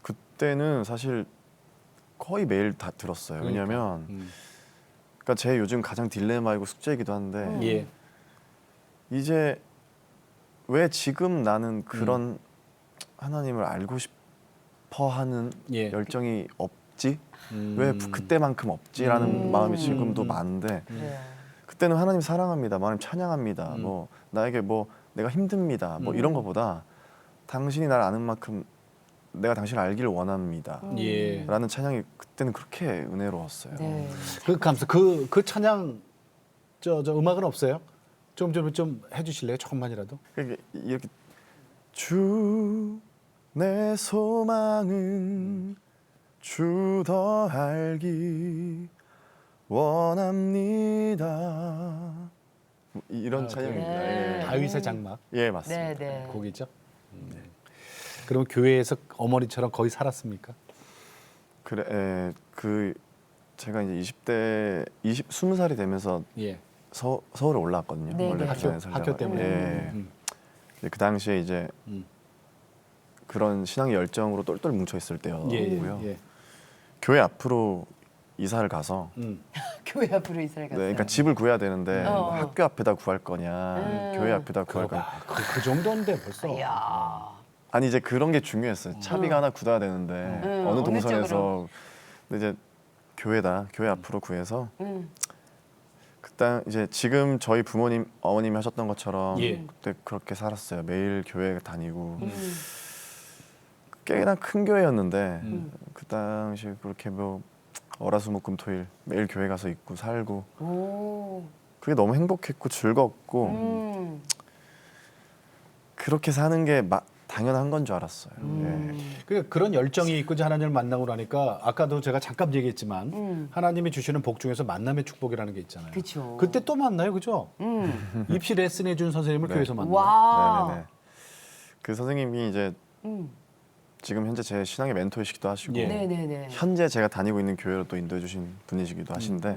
Speaker 3: 그때는 사실 거의 매일 다 들었어요. 왜냐하면 그러니까 제 요즘 가장 딜레마이고 숙제이기도 한데
Speaker 1: 예.
Speaker 3: 이제 왜 지금 나는 그런 하나님을 알고 싶어하는
Speaker 1: 예.
Speaker 3: 열정이 없지? 왜 그때만큼 없지라는 마음이 지금도 많은데
Speaker 2: 네.
Speaker 3: 그때는 하나님 사랑합니다, 하나님 찬양합니다, 뭐 나에게 뭐 내가 힘듭니다, 뭐 이런 거보다 당신이 날 아는 만큼 내가 당신을 알기를 원합니다.
Speaker 1: 예.
Speaker 3: 라는 찬양이 그때는 그렇게 은혜로웠어요.
Speaker 2: 네.
Speaker 1: 그 찬양 저 음악은 없어요? 좀 해주실래요? 조금만이라도.
Speaker 3: 그러니까 이렇게 주 내 소망은 주 더 알기 원합니다. 뭐 이런 찬양입니다.
Speaker 2: 네.
Speaker 1: 다윗의 장막
Speaker 3: 예, 맞습니다.
Speaker 2: 네, 네.
Speaker 1: 곡이죠. 그럼 교회에서 어머니처럼 거의 살았습니까?
Speaker 3: 그래, 그 제가 이제 20살이 되면서
Speaker 1: 예.
Speaker 3: 서울에 올라왔거든요.
Speaker 2: 네,
Speaker 3: 원래
Speaker 2: 네.
Speaker 3: 부산에 살다가.
Speaker 1: 학교 때문에.
Speaker 3: 예. 근데 그 당시에 이제
Speaker 1: 음.
Speaker 3: 그런 신앙의 열정으로 똘똘 뭉쳐 있을
Speaker 1: 예,
Speaker 3: 때였고요.
Speaker 1: 예.
Speaker 3: 교회 앞으로 이사를 가서
Speaker 2: 교회 앞으로 이사를
Speaker 3: 네,
Speaker 2: 갔어요.
Speaker 3: 그러니까 집을 구해야 되는데
Speaker 2: 어.
Speaker 3: 뭐 학교 앞에다 구할 거냐, 교회 앞에다 구할 거냐.
Speaker 1: 그 정도인데 벌써.
Speaker 2: 이야.
Speaker 3: 아니 이제 그런 게 중요했어요. 차비가 하나 굳어야 되는데 어느
Speaker 2: 어느
Speaker 3: 동선에서
Speaker 2: 쪽으로?
Speaker 3: 근데 이제 교회 앞으로 구해서
Speaker 2: 음.
Speaker 3: 그때 이제 지금 저희 부모님 어머님이 하셨던 것처럼
Speaker 1: 예.
Speaker 3: 그때 그렇게 살았어요. 매일 교회 다니고 꽤나 큰 교회였는데 그 당시 그렇게 뭐 월화수목금토일 매일 교회 가서 있고 살고
Speaker 2: 오.
Speaker 3: 그게 너무 행복했고 즐겁고
Speaker 2: 음.
Speaker 3: 그렇게 사는 게 당연한 건 줄 알았어요.
Speaker 1: 그러니까 그런 열정이 있고 이제 하나님을 만나고 나니까 아까도 제가 잠깐 얘기했지만 하나님이 주시는 복 중에서 만남의 축복이라는 게 있잖아요.
Speaker 2: 그쵸.
Speaker 1: 그때 또 만나요, 그죠? 입시 레슨해 준 선생님을
Speaker 3: 네.
Speaker 1: 교회에서 만나요.
Speaker 2: 와.
Speaker 3: 네네네. 그 선생님이 이제 지금 현재 제 신앙의 멘토이시기도 하시고
Speaker 1: 예.
Speaker 2: 네네네.
Speaker 3: 현재 제가 다니고 있는 교회로 또 인도해 주신 분이시기도 하신데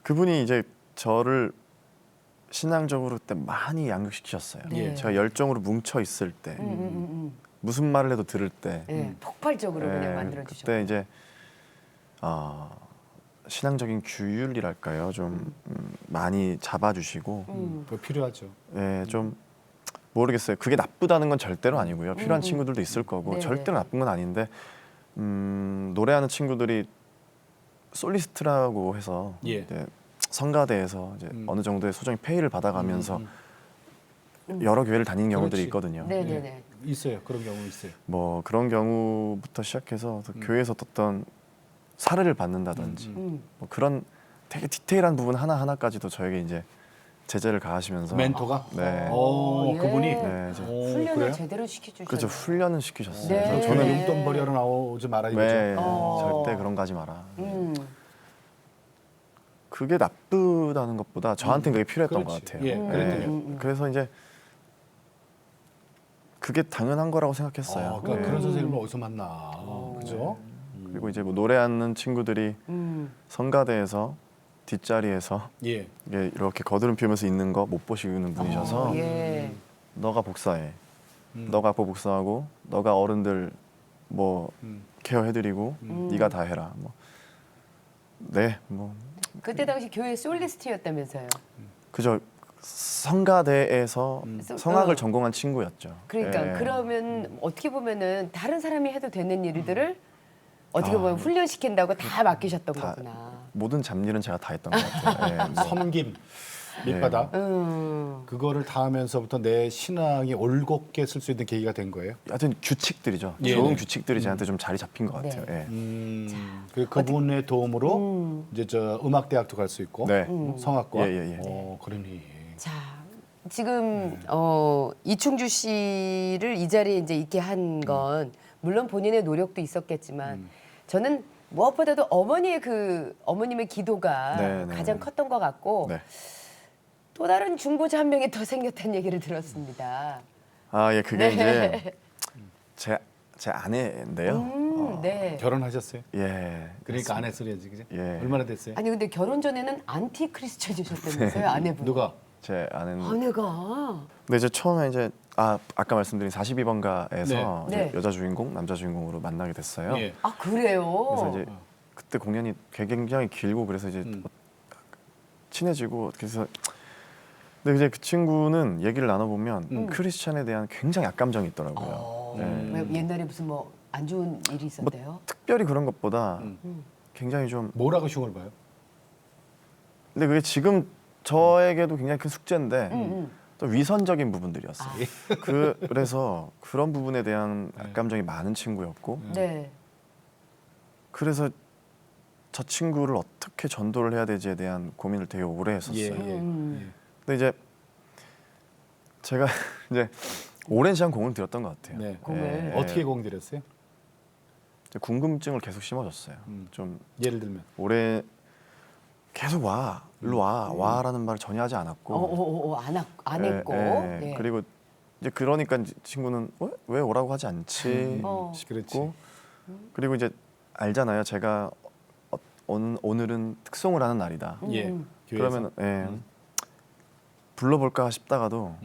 Speaker 3: 그분이 이제 저를 신앙적으로 그때 많이 양육시키셨어요.
Speaker 2: 네.
Speaker 3: 제가 열정으로 뭉쳐 있을 때 무슨 말을 해도 들을 때
Speaker 2: 네, 폭발적으로
Speaker 3: 예,
Speaker 2: 그냥 만들어 주셨고.
Speaker 3: 그때 이제 신앙적인 규율이랄까요 좀 많이 잡아주시고
Speaker 1: 그거 필요하죠.
Speaker 3: 예, 좀 모르겠어요. 그게 나쁘다는 건 절대로 아니고요. 필요한 친구들도 있을 거고
Speaker 2: 네네.
Speaker 3: 절대로 나쁜 건 아닌데 노래하는 친구들이 솔리스트라고 해서
Speaker 1: 예.
Speaker 3: 이제 성가대에서 이제 어느 정도의 소정의 페이를 받아가면서 여러 교회를 다니는 경우들이
Speaker 1: 그렇지.
Speaker 3: 있거든요.
Speaker 2: 네네네.
Speaker 1: 있어요. 그런 경우 있어요.
Speaker 3: 뭐 그런 경우부터 시작해서 교회에서 어떤 사례를 받는다든지 뭐 그런 되게 디테일한 부분 하나하나까지도 저에게 이제 제재를 가하시면서
Speaker 1: 멘토가?
Speaker 3: 네.
Speaker 1: 오,
Speaker 2: 예.
Speaker 1: 그분이?
Speaker 3: 네, 이제
Speaker 2: 훈련을
Speaker 1: 그래요?
Speaker 2: 제대로 시켜주셨어요.
Speaker 3: 그렇죠. 훈련을 시키셨어요.
Speaker 2: 네.
Speaker 3: 그래서
Speaker 1: 저는
Speaker 3: 저는
Speaker 1: 용돈 벌이러 나오지 말아 이거죠.
Speaker 3: 네,
Speaker 2: 어.
Speaker 3: 절대 그런 거 하지 마라.
Speaker 2: 음.
Speaker 3: 그게 나쁘다는 것보다 저한테는 그게 필요했던 것
Speaker 1: 그렇지.
Speaker 3: 같아요.
Speaker 1: 예, 그랬더니요.
Speaker 3: 그래서 이제 그게 당연한 거라고 생각했어요.
Speaker 1: 그러니까
Speaker 3: 예.
Speaker 1: 그런 선생님을 어디서 만나, 그죠?
Speaker 3: 그리고 이제 뭐 노래하는 친구들이 성가대에서 뒷자리에서
Speaker 1: 예.
Speaker 3: 이게 이렇게 거드름 피우면서 있는 거 못 보시는 분이셔서
Speaker 2: 예.
Speaker 3: 너가 복사해, 너가 악보 복사하고 너가 어른들 뭐 케어해드리고 네가 다 해라. 뭐 네, 뭐
Speaker 2: 그때 당시 교회 솔리스트였다면서요.
Speaker 3: 그저 성가대에서 성악을
Speaker 2: 어.
Speaker 3: 전공한 친구였죠.
Speaker 2: 그러니까
Speaker 3: 예.
Speaker 2: 그러면 어떻게 보면은 다른 사람이 해도 되는 일들을 어떻게 보면 훈련시킨다고 다 맡기셨던
Speaker 3: 다-
Speaker 2: 거구나.
Speaker 3: 모든 잡일은 제가 다 했던 것 같아요. 예.
Speaker 1: 섬김, 밑바닥. 그거를 다 하면서부터 내 신앙이 올곧게 쓸 수 있는 계기가 된 거예요.
Speaker 3: 하여튼 규칙들이죠.
Speaker 1: 예.
Speaker 3: 좋은 규칙들이 저한테 좀 자리 잡힌 것
Speaker 2: 네.
Speaker 3: 같아요. 예.
Speaker 1: 그분의 도움으로 이제 저 음악대학도 갈 수 있고
Speaker 3: 네.
Speaker 1: 성악과.
Speaker 3: 예.
Speaker 1: 그러니.
Speaker 2: 자, 지금 이충주 씨를 이 자리에 이제 있게 한 건 물론 본인의 노력도 있었겠지만 저는 무엇보다도 어머님의 기도가
Speaker 3: 네, 네,
Speaker 2: 가장
Speaker 3: 네.
Speaker 2: 컸던 것 같고
Speaker 3: 네.
Speaker 2: 또 다른 중보자 한 명이 더 생겼다는 얘기를 들었습니다.
Speaker 3: 아, 예, 그게
Speaker 2: 네.
Speaker 3: 이제 제 아내인데요.
Speaker 2: 네.
Speaker 1: 결혼하셨어요?
Speaker 3: 예.
Speaker 1: 그러니까 안 했어야지, 그지?
Speaker 3: 예.
Speaker 1: 얼마나 됐어요?
Speaker 2: 아니 근데 결혼 전에는 안티 크리스천이셨다면서요, 아내분?
Speaker 1: 누가?
Speaker 3: 제 아내는.
Speaker 2: 아내가.
Speaker 3: 근데 이제 처음에 이제 아까 말씀드린 42번가에서
Speaker 2: 네. 네.
Speaker 3: 여자 주인공, 남자 주인공으로 만나게 됐어요.
Speaker 1: 예.
Speaker 2: 아 그래요?
Speaker 3: 그래서 이제 그때 공연이 굉장히 길고 그래서 이제 친해지고 그래서 근데 이제 그 친구는 얘기를 나눠보면 크리스찬에 대한 굉장히 악감정이 있더라고요. 예.
Speaker 2: 왜 옛날에 무슨 뭐 안 좋은 일이 있었대요?
Speaker 3: 특별히 그런 것보다 굉장히 좀
Speaker 1: 뭐라고 흉을 봐요?
Speaker 3: 근데 그게 지금 저에게도 굉장히 큰 숙제인데 또 위선적인 부분들이었어요. 그래서 그런 부분에 대한 악감정이 많은 친구였고
Speaker 2: 네.
Speaker 3: 그래서 저 친구를 어떻게 전도를 해야 되지에 대한 고민을 되게 오래 했었어요.
Speaker 1: 예.
Speaker 3: 근데 이제 제가 이제 오랜 시간 공을 들였던 것 같아요.
Speaker 1: 네.
Speaker 2: 공을.
Speaker 1: 어떻게 공들였어요?
Speaker 3: 이제 궁금증을 계속 심어줬어요. 좀
Speaker 1: 예를 들면.
Speaker 3: 오래 계속 와, 일로 와라는 말을 전혀 하지 않았고.
Speaker 2: 안 했고. 네.
Speaker 3: 그리고 이제 그러니까 이제 친구는 왜 오라고 하지 않지
Speaker 1: 그렇지.
Speaker 3: 싶고 그리고 이제 알잖아요. 제가 오늘은 특송을 하는 날이다.
Speaker 1: 예. 교회에서.
Speaker 3: 그러면 불러볼까 싶다가도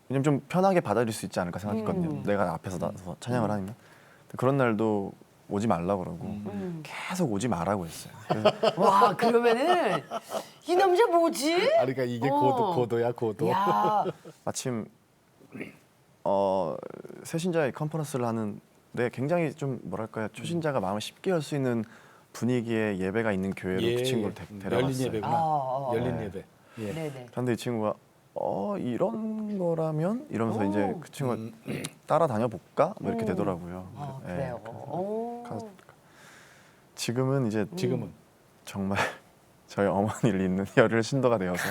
Speaker 3: 왜냐면 좀 편하게 받아들일 수 있지 않을까 생각했거든요. 내가 앞에서 나서 찬양을 하니까 그런 날도 오지 말라 그러고 계속 오지 말라고 했어요. 그래서
Speaker 2: 와 그러면은 이 남자 뭐지?
Speaker 1: 아, 그러니까 이게 고도야 고도.
Speaker 2: 야,
Speaker 3: 마침 새신자의 컨퍼런스를 하는데 굉장히 좀 뭐랄까요 초신자가 마음을 쉽게 열 수 있는 분위기의 예배가 있는 교회로 그 친구를
Speaker 1: 열린
Speaker 3: 데려갔어요.
Speaker 1: 예배구나. 열린
Speaker 3: 네.
Speaker 1: 예배. 예.
Speaker 2: 네네.
Speaker 3: 그런데 이 친구가 이런 거라면 이러면서 이제 그 친구가 따라다녀 볼까 뭐 이렇게 되더라고요.
Speaker 2: 아
Speaker 3: 예.
Speaker 2: 그래요. 오.
Speaker 3: 지금은 이제
Speaker 1: 지금은
Speaker 3: 정말 저희 어머니를 잇는 열혈 신도가 되어서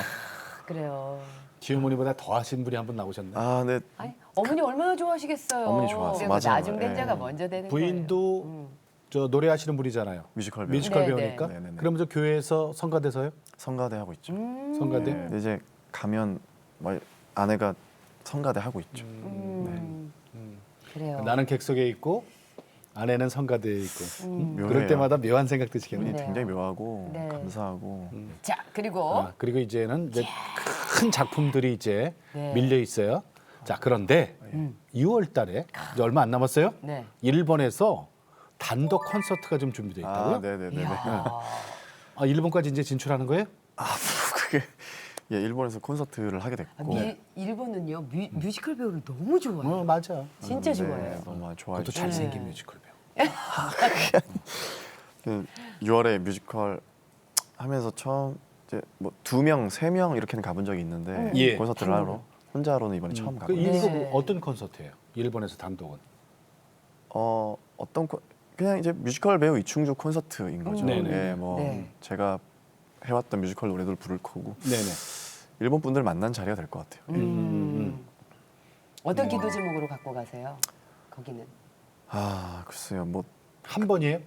Speaker 2: 그래요.
Speaker 1: 지어머니보다 더 하신 분이 한 분 나오셨네.
Speaker 3: 네.
Speaker 2: 아니 어머니 얼마나 좋아하시겠어요.
Speaker 3: 어머니 좋아하세요.
Speaker 2: 그리고
Speaker 3: 맞아요.
Speaker 2: 나중 된
Speaker 3: 예.
Speaker 2: 자가 먼저 되는
Speaker 1: 부인도
Speaker 2: 거예요.
Speaker 1: 저 노래하시는 분이잖아요.
Speaker 3: 뮤지컬 배우
Speaker 1: 뮤지컬
Speaker 2: 네,
Speaker 1: 배우니까.
Speaker 3: 네. 네네네.
Speaker 1: 그러면 저 교회에서 성가대서요?
Speaker 3: 성가대 하고 있죠.
Speaker 1: 성가대.
Speaker 3: 네. 근데 이제 가면 뭐 아내가 성가대 하고 있죠.
Speaker 2: 그래요.
Speaker 1: 나는 객석에 있고 아내는 성가대에 있고.
Speaker 3: 묘해요.
Speaker 1: 그럴 때마다 묘한 생각 드시겠네요.
Speaker 3: 분이
Speaker 2: 네.
Speaker 3: 굉장히 묘하고
Speaker 2: 네.
Speaker 3: 감사하고
Speaker 2: 자 그리고
Speaker 1: 아, 그리고 이제는 이제 큰 작품들이 이제
Speaker 2: 네.
Speaker 1: 밀려 있어요. 자 그런데 6월 달에 이제 얼마 안 남았어요.
Speaker 2: 네.
Speaker 1: 일본에서 단독 콘서트가 좀 준비되어 있다고요?
Speaker 3: 네네네.
Speaker 2: 이야.
Speaker 1: 아, 일본까지 이제 진출하는 거예요?
Speaker 3: 그게 일본에서 콘서트를 하게 됐고
Speaker 2: 일본은요 뮤지컬 배우를 너무 좋아해요.
Speaker 1: 맞아.
Speaker 2: 진짜
Speaker 3: 네,
Speaker 2: 좋아해요.
Speaker 3: 너무 좋아해.
Speaker 1: 그것도 잘생긴
Speaker 2: 네.
Speaker 1: 뮤지컬 배우.
Speaker 3: 6월에 뮤지컬 하면서 처음 이제 뭐 2명, 3명 이렇게는 가본 적이 있는데
Speaker 1: 예.
Speaker 3: 콘서트를 하러 혼자로는 이번에 처음
Speaker 1: 그
Speaker 3: 가고
Speaker 1: 일곱
Speaker 2: 네.
Speaker 1: 어떤 콘서트예요? 일본에서 단독은?
Speaker 3: 그냥 이제 뮤지컬 배우 이충주 콘서트인 거죠.
Speaker 1: 네네.
Speaker 3: 예, 뭐
Speaker 2: 네.
Speaker 3: 제가 해왔던 뮤지컬 노래들 부를 거고
Speaker 1: 네네.
Speaker 3: 일본 분들 만난 자리가 될 것 같아요.
Speaker 2: 어떤 기도 제목으로 갖고 가세요? 거기는.
Speaker 3: 글쎄요, 뭐
Speaker 1: 한 번이에요?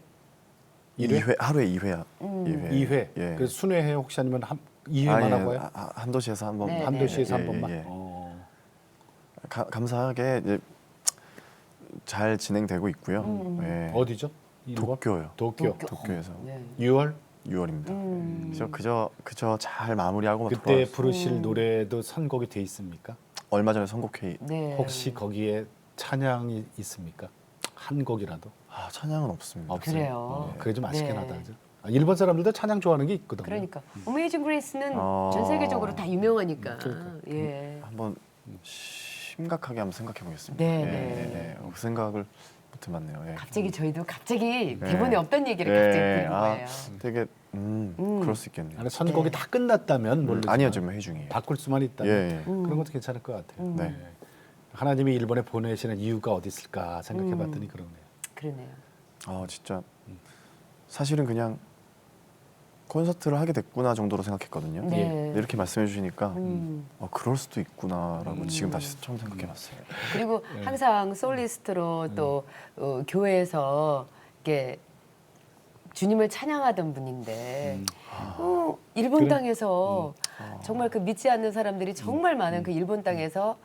Speaker 3: 2회 하루에 2회야.
Speaker 1: 2회.
Speaker 3: 예.
Speaker 1: 그 순회해 혹시 아니면 2회만 하고 해요?
Speaker 3: 한 도시에서 한 번.
Speaker 2: 네,
Speaker 1: 한 도시에서
Speaker 3: 예,
Speaker 1: 한 번만?
Speaker 3: 예.
Speaker 1: 어.
Speaker 3: 감사하게 이제 잘 진행되고 있고요. 예.
Speaker 1: 어디죠? 일본?
Speaker 3: 도쿄요. 도쿄에서
Speaker 2: 네.
Speaker 1: 6월?
Speaker 3: 6월입니다. 그래서 그저 잘 마무리하고
Speaker 1: 그때
Speaker 3: 돌아왔어요.
Speaker 1: 부르실 노래도 선곡이 돼 있습니까?
Speaker 3: 얼마 전에 선곡회의.
Speaker 2: 네.
Speaker 1: 혹시 거기에 찬양이 있습니까? 한 곡이라도?
Speaker 3: 찬양은 없습니다.
Speaker 1: 없어요.
Speaker 2: 그래요.
Speaker 1: 그게 좀 아쉽긴
Speaker 2: 네.
Speaker 1: 하다. 그죠? 일본 사람들도 찬양 좋아하는 게 있거든요.
Speaker 2: 그러니까 어메이징 그레이스는
Speaker 3: 어.
Speaker 2: 전 세계적으로 다 유명하니까.
Speaker 1: 그러니까.
Speaker 2: 예.
Speaker 3: 한번 심각하게 한번 생각해 보겠습니다.
Speaker 2: 네,
Speaker 3: 예,
Speaker 2: 네.
Speaker 3: 예. 그 생각을 못 해봤네요. 예.
Speaker 2: 갑자기 저희도 갑자기
Speaker 3: 네.
Speaker 2: 대본에 없던 얘기를 갑자기
Speaker 3: 예,
Speaker 2: 드린 거예요.
Speaker 3: 되게 그럴 수 있겠네요.
Speaker 1: 아니, 선곡이 다 끝났다면 모르지만
Speaker 3: 아니요, 지금 회의 중이에요.
Speaker 1: 바꿀 수만 있다면
Speaker 3: 예, 예.
Speaker 1: 그런 것도 괜찮을 것 같아요.
Speaker 3: 네.
Speaker 1: 하나님이 일본에 보내시는 이유가 어디 있을까 생각해봤더니 그러네요.
Speaker 2: 그러네요.
Speaker 3: 진짜 사실은 그냥 콘서트를 하게 됐구나 정도로 생각했거든요.
Speaker 2: 네.
Speaker 3: 근데 이렇게 말씀해 주시니까 그럴 수도 있구나라고 지금 다시 처음 생각해봤어요.
Speaker 2: 그리고 항상 솔리스트로 또 교회에서 이렇게 주님을 찬양하던 분인데 일본
Speaker 1: 그래?
Speaker 2: 땅에서 정말 그 믿지 않는 사람들이 정말 많은 그 일본 땅에서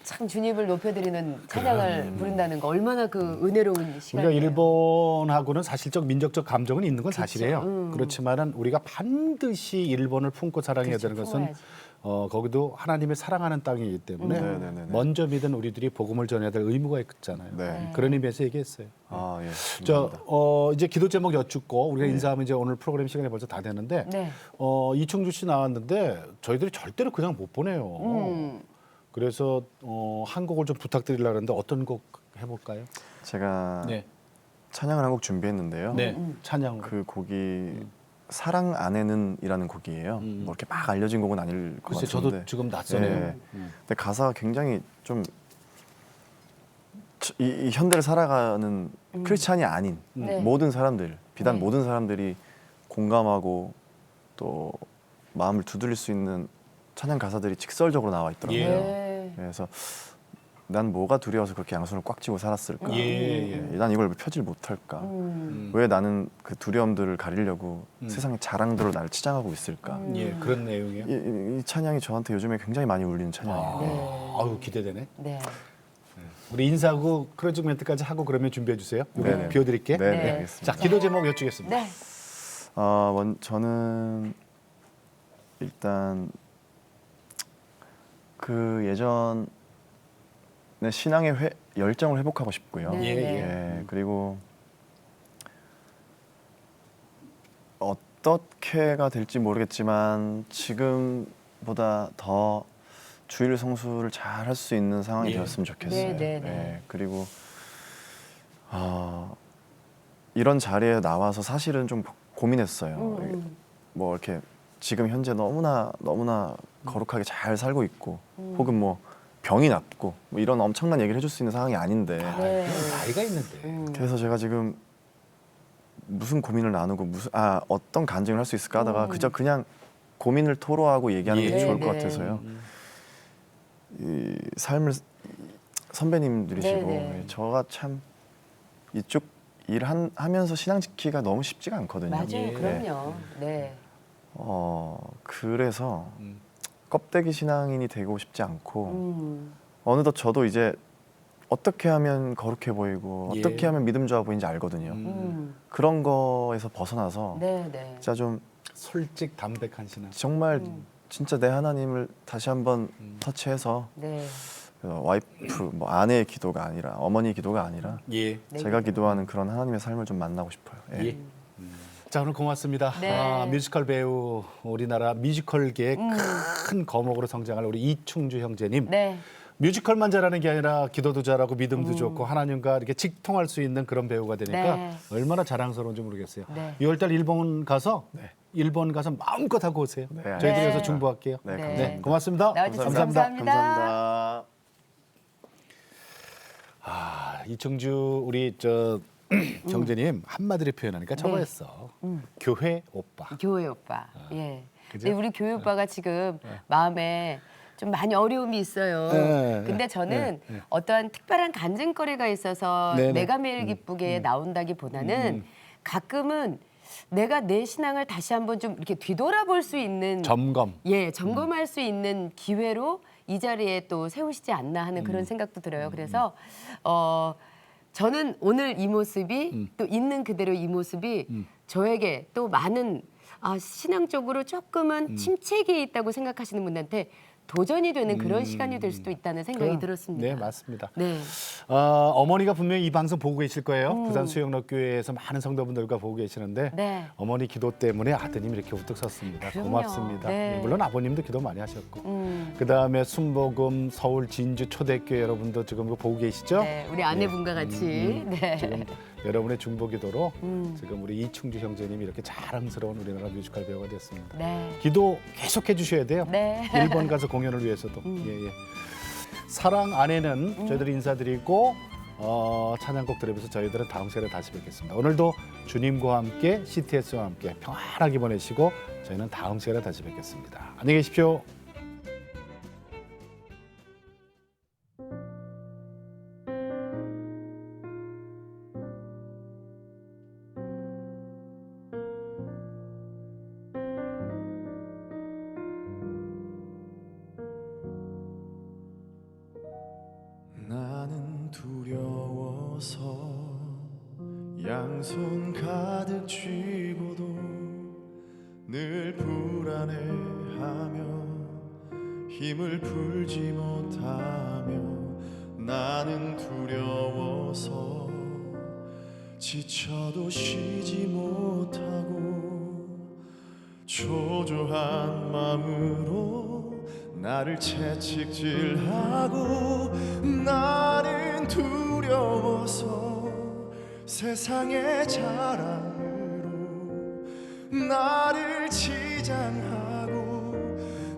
Speaker 2: 참 주님을 높여드리는 찬양을 부른다는 거 얼마나 그 은혜로운 시간이에요.
Speaker 1: 우리가 일본하고는 사실적 민족적 감정은 있는 건 사실이에요. 그렇지만은 우리가 반드시 일본을 품고 사랑해야
Speaker 2: 그렇죠,
Speaker 1: 되는 것은
Speaker 2: 품어야지.
Speaker 1: 거기도 하나님을 사랑하는 땅이기 때문에
Speaker 3: 네네네네.
Speaker 1: 먼저 믿은 우리들이 복음을 전해야 될 의무가 있잖아요.
Speaker 3: 네.
Speaker 1: 그런 의미에서 얘기했어요.
Speaker 3: 예.
Speaker 1: 저
Speaker 3: 감사합니다.
Speaker 1: 이제 기도 제목 여쭙고 우리가 인사하면 이제 오늘 프로그램 시간이 벌써 다 되는데
Speaker 2: 네.
Speaker 1: 이충주 씨 나왔는데 저희들이 절대로 그냥 못 보내요. 그래서 한 곡을 좀 부탁드리려고 하는데 어떤 곡 해볼까요?
Speaker 3: 제가
Speaker 1: 네,
Speaker 3: 찬양을 한 곡 준비했는데요.
Speaker 1: 네, 찬양.
Speaker 3: 그 곡이 사랑 안에는이라는 곡이에요. 뭐 이렇게 막 알려진 곡은 아닐 것
Speaker 1: 글쎄
Speaker 3: 같은데.
Speaker 1: 저도 지금 낯서네요.
Speaker 3: 예. 근데 가사가 굉장히 좀 이 현대를 살아가는 크리스찬이 아닌
Speaker 2: 네.
Speaker 3: 모든 사람들, 비단
Speaker 2: 네.
Speaker 3: 모든 사람들이 공감하고 또 마음을 두드릴 수 있는 찬양 가사들이 직설적으로 나와 있더라고요.
Speaker 2: 네.
Speaker 3: 그래서 난 뭐가 두려워서 그렇게 양손을 꽉 쥐고 살았을까?
Speaker 1: 예.
Speaker 3: 난 이걸 왜 펴질 못할까? 왜 나는 그 두려움들을 가리려고 세상의 자랑들로 나를 치장하고 있을까?
Speaker 1: 예, 그런 내용이요.
Speaker 3: 이 찬양이 저한테 요즘에 굉장히 많이 울리는 찬양이에요.
Speaker 1: 아유 기대되네.
Speaker 2: 네.
Speaker 1: 우리 인사하고 크로징 멘트까지 하고 그러면 준비해 주세요. 여기
Speaker 3: 네네.
Speaker 1: 비워드릴게.
Speaker 3: 네,
Speaker 2: 네.
Speaker 3: 알겠습니다.
Speaker 1: 자 기도 제목 여쭈겠습니다.
Speaker 2: 네.
Speaker 3: 저는 일단 그 예전의 신앙의 열정을 회복하고 싶고요.
Speaker 2: 네.
Speaker 1: 예.
Speaker 3: 그리고 어떻게가 될지 모르겠지만 지금보다 더 주일 성수를 잘 할 수 있는 상황이
Speaker 1: 예.
Speaker 3: 되었으면 좋겠어요.
Speaker 2: 네.
Speaker 3: 그리고 이런 자리에 나와서 사실은 좀 고민했어요. 뭐 이렇게 지금 현재 너무나 거룩하게 잘 살고 있고 혹은 뭐 병이 낫고 뭐 이런 엄청난 얘기를 해줄 수 있는 상황이 아닌데
Speaker 2: 네.
Speaker 1: 나이가 있는데.
Speaker 3: 그래서 제가 지금 무슨 고민을 나누고 어떤 간증을 할 수 있을까 하다가 그냥 고민을 토로하고 얘기하는 게
Speaker 1: 예.
Speaker 3: 좋을
Speaker 2: 네,
Speaker 3: 것
Speaker 2: 네.
Speaker 3: 같아서요. 이 삶을 선배님들이시고
Speaker 2: 네, 네.
Speaker 3: 저가 참 이쪽 일 하면서 신앙 지키기가 너무 쉽지가 않거든요.
Speaker 2: 맞아요.
Speaker 1: 예.
Speaker 2: 그럼요. 네.
Speaker 3: 그래서 껍데기 신앙인이 되고 싶지 않고
Speaker 2: 음.
Speaker 3: 어느덧 저도 이제 어떻게 하면 거룩해 보이고
Speaker 1: 예.
Speaker 3: 어떻게 하면 믿음 좋아 보이는지 알거든요. 그런 거에서 벗어나서
Speaker 2: 네.
Speaker 3: 진짜 좀
Speaker 1: 솔직 담백한 신앙.
Speaker 3: 정말 진짜 내 하나님을 다시 한번 터치해서
Speaker 2: 네.
Speaker 3: 와이프 뭐 아내의 기도가 아니라 어머니의 기도가 아니라
Speaker 1: 예.
Speaker 2: 네.
Speaker 3: 제가 기도하는 그런 하나님의 삶을 좀 만나고 싶어요. 예.
Speaker 1: 예. 자 오늘 고맙습니다.
Speaker 2: 네.
Speaker 1: 뮤지컬 배우 우리나라 뮤지컬계의 큰 거목으로 성장할 우리 이충주 형제님.
Speaker 2: 네.
Speaker 1: 뮤지컬만 잘하는 게 아니라 기도도 잘하고 믿음도 좋고 하나님과 이렇게 직통할 수 있는 그런 배우가 되니까
Speaker 2: 네.
Speaker 1: 얼마나 자랑스러운지 모르겠어요.
Speaker 2: 네.
Speaker 1: 6월달 일본 가서 마음껏 하고 오세요.
Speaker 3: 네,
Speaker 1: 저희들이
Speaker 2: 알겠습니다.
Speaker 1: 여기서 중보할게요.
Speaker 3: 네,
Speaker 2: 네.
Speaker 3: 감사합니다.
Speaker 1: 고맙습니다.
Speaker 2: 나와주셔서
Speaker 1: 감사합니다.
Speaker 2: 감사합니다.
Speaker 1: 이충주 우리 저 정재님 한마디로 표현하니까 저거였어. 교회 오빠.
Speaker 2: 교회 오빠. 예.
Speaker 1: 그죠?
Speaker 2: 근데 우리 교회 오빠가 지금 마음에 좀 많이 어려움이 있어요.
Speaker 1: 네,
Speaker 2: 근데 저는 어떠한 특별한 간증거리가 있어서
Speaker 1: 네, 네.
Speaker 2: 내가 매일 기쁘게 나온다기보다는 가끔은 내가 내 신앙을 다시 한번 좀 이렇게 뒤돌아볼 수 있는
Speaker 1: 점검.
Speaker 2: 예, 점검할 수 있는 기회로 이 자리에 또 세우시지 않나 하는 그런 생각도 들어요. 그래서 저는 오늘 이 모습이 또 있는 그대로 이 모습이 저에게 또 많은 신앙적으로 조금은 침체기에 있다고 생각하시는 분들한테 도전이 되는 그런 시간이 될 수도 있다는 생각이 들었습니다.
Speaker 1: 네, 맞습니다.
Speaker 2: 네.
Speaker 1: 어머니가 분명히 이 방송 보고 계실 거예요. 부산 수영록교회에서 많은 성도분들과 보고 계시는데
Speaker 2: 네.
Speaker 1: 어머니 기도 때문에 아드님이 이렇게 우뚝 섰습니다.
Speaker 2: 그럼요.
Speaker 1: 고맙습니다.
Speaker 2: 네.
Speaker 1: 네, 물론 아버님도 기도 많이 하셨고 그다음에 순복음 서울 진주 초대교회 여러분도 지금 이거 보고 계시죠?
Speaker 2: 네, 우리 아내분과 같이 네.
Speaker 1: 지금 여러분의 중보기도로 지금 우리 이충주 형제님이 이렇게 자랑스러운 우리나라 뮤지컬 배우가 됐습니다.
Speaker 2: 네.
Speaker 1: 기도 계속해 주셔야 돼요.
Speaker 2: 네.
Speaker 1: 일본 가서 공연을 위해서도. 예. 사랑 안에는 저희들이 인사드리고 찬양곡 들으면서 저희들은 다음 시간에 다시 뵙겠습니다. 오늘도 주님과 함께 CTS와 함께 평안하게 보내시고 저희는 다음 시간에 다시 뵙겠습니다. 안녕히 계십시오.
Speaker 3: 나는 두려워서 양손 가득 쥐고도 늘 불안해하며 힘을 풀지 못하며 나는 두려워서 지쳐도 쉬지 못하고 초조한 마음으로 나를 채찍질하고 나는 두려워서 세상의 자랑으로 나를 치장하고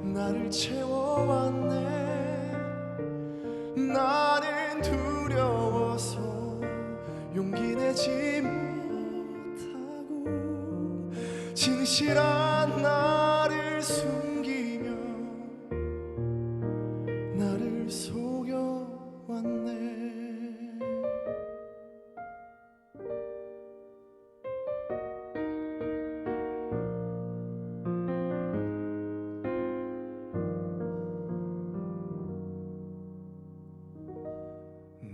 Speaker 3: 나를 채워왔네. 나는 두려워서 용기 내지 못하고 진실한 나를 숨기며 나를 속여왔네.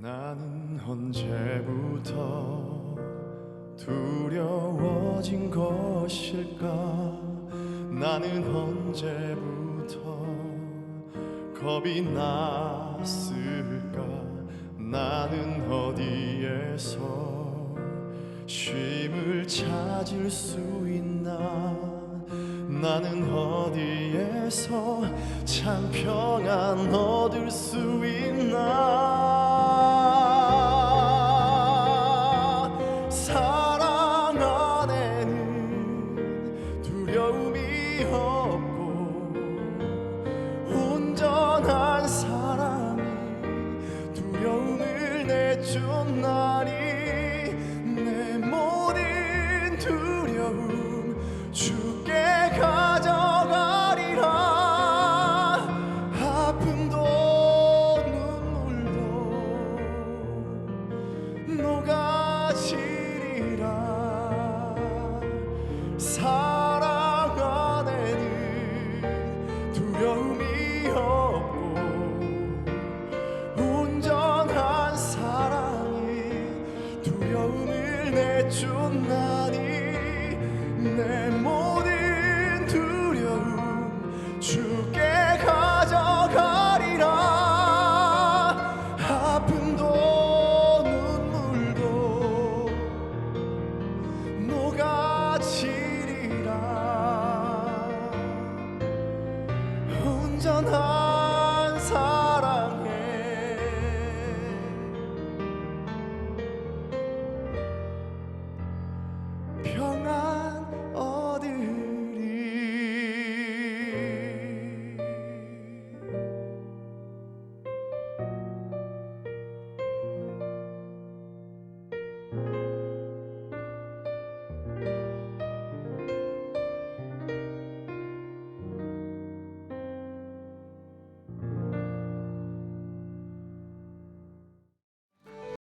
Speaker 3: 나는 언제부터 두려워진 것일까? 나는 언제부터 겁이 났을까? 나는 어디에서 쉼을 찾을 수 있나? 나는 어디에서 참 평안 얻을 수 있나? 사랑 안에는 두려움이 없고 온전한 사랑이 두려움을 내쫓나니 내 모든 두려움 주께 가져가리라. 아픔도 눈물도 녹아지리라. 사랑 안에는 두려움이 없고 온전한 사랑이 두려움을 내쫓나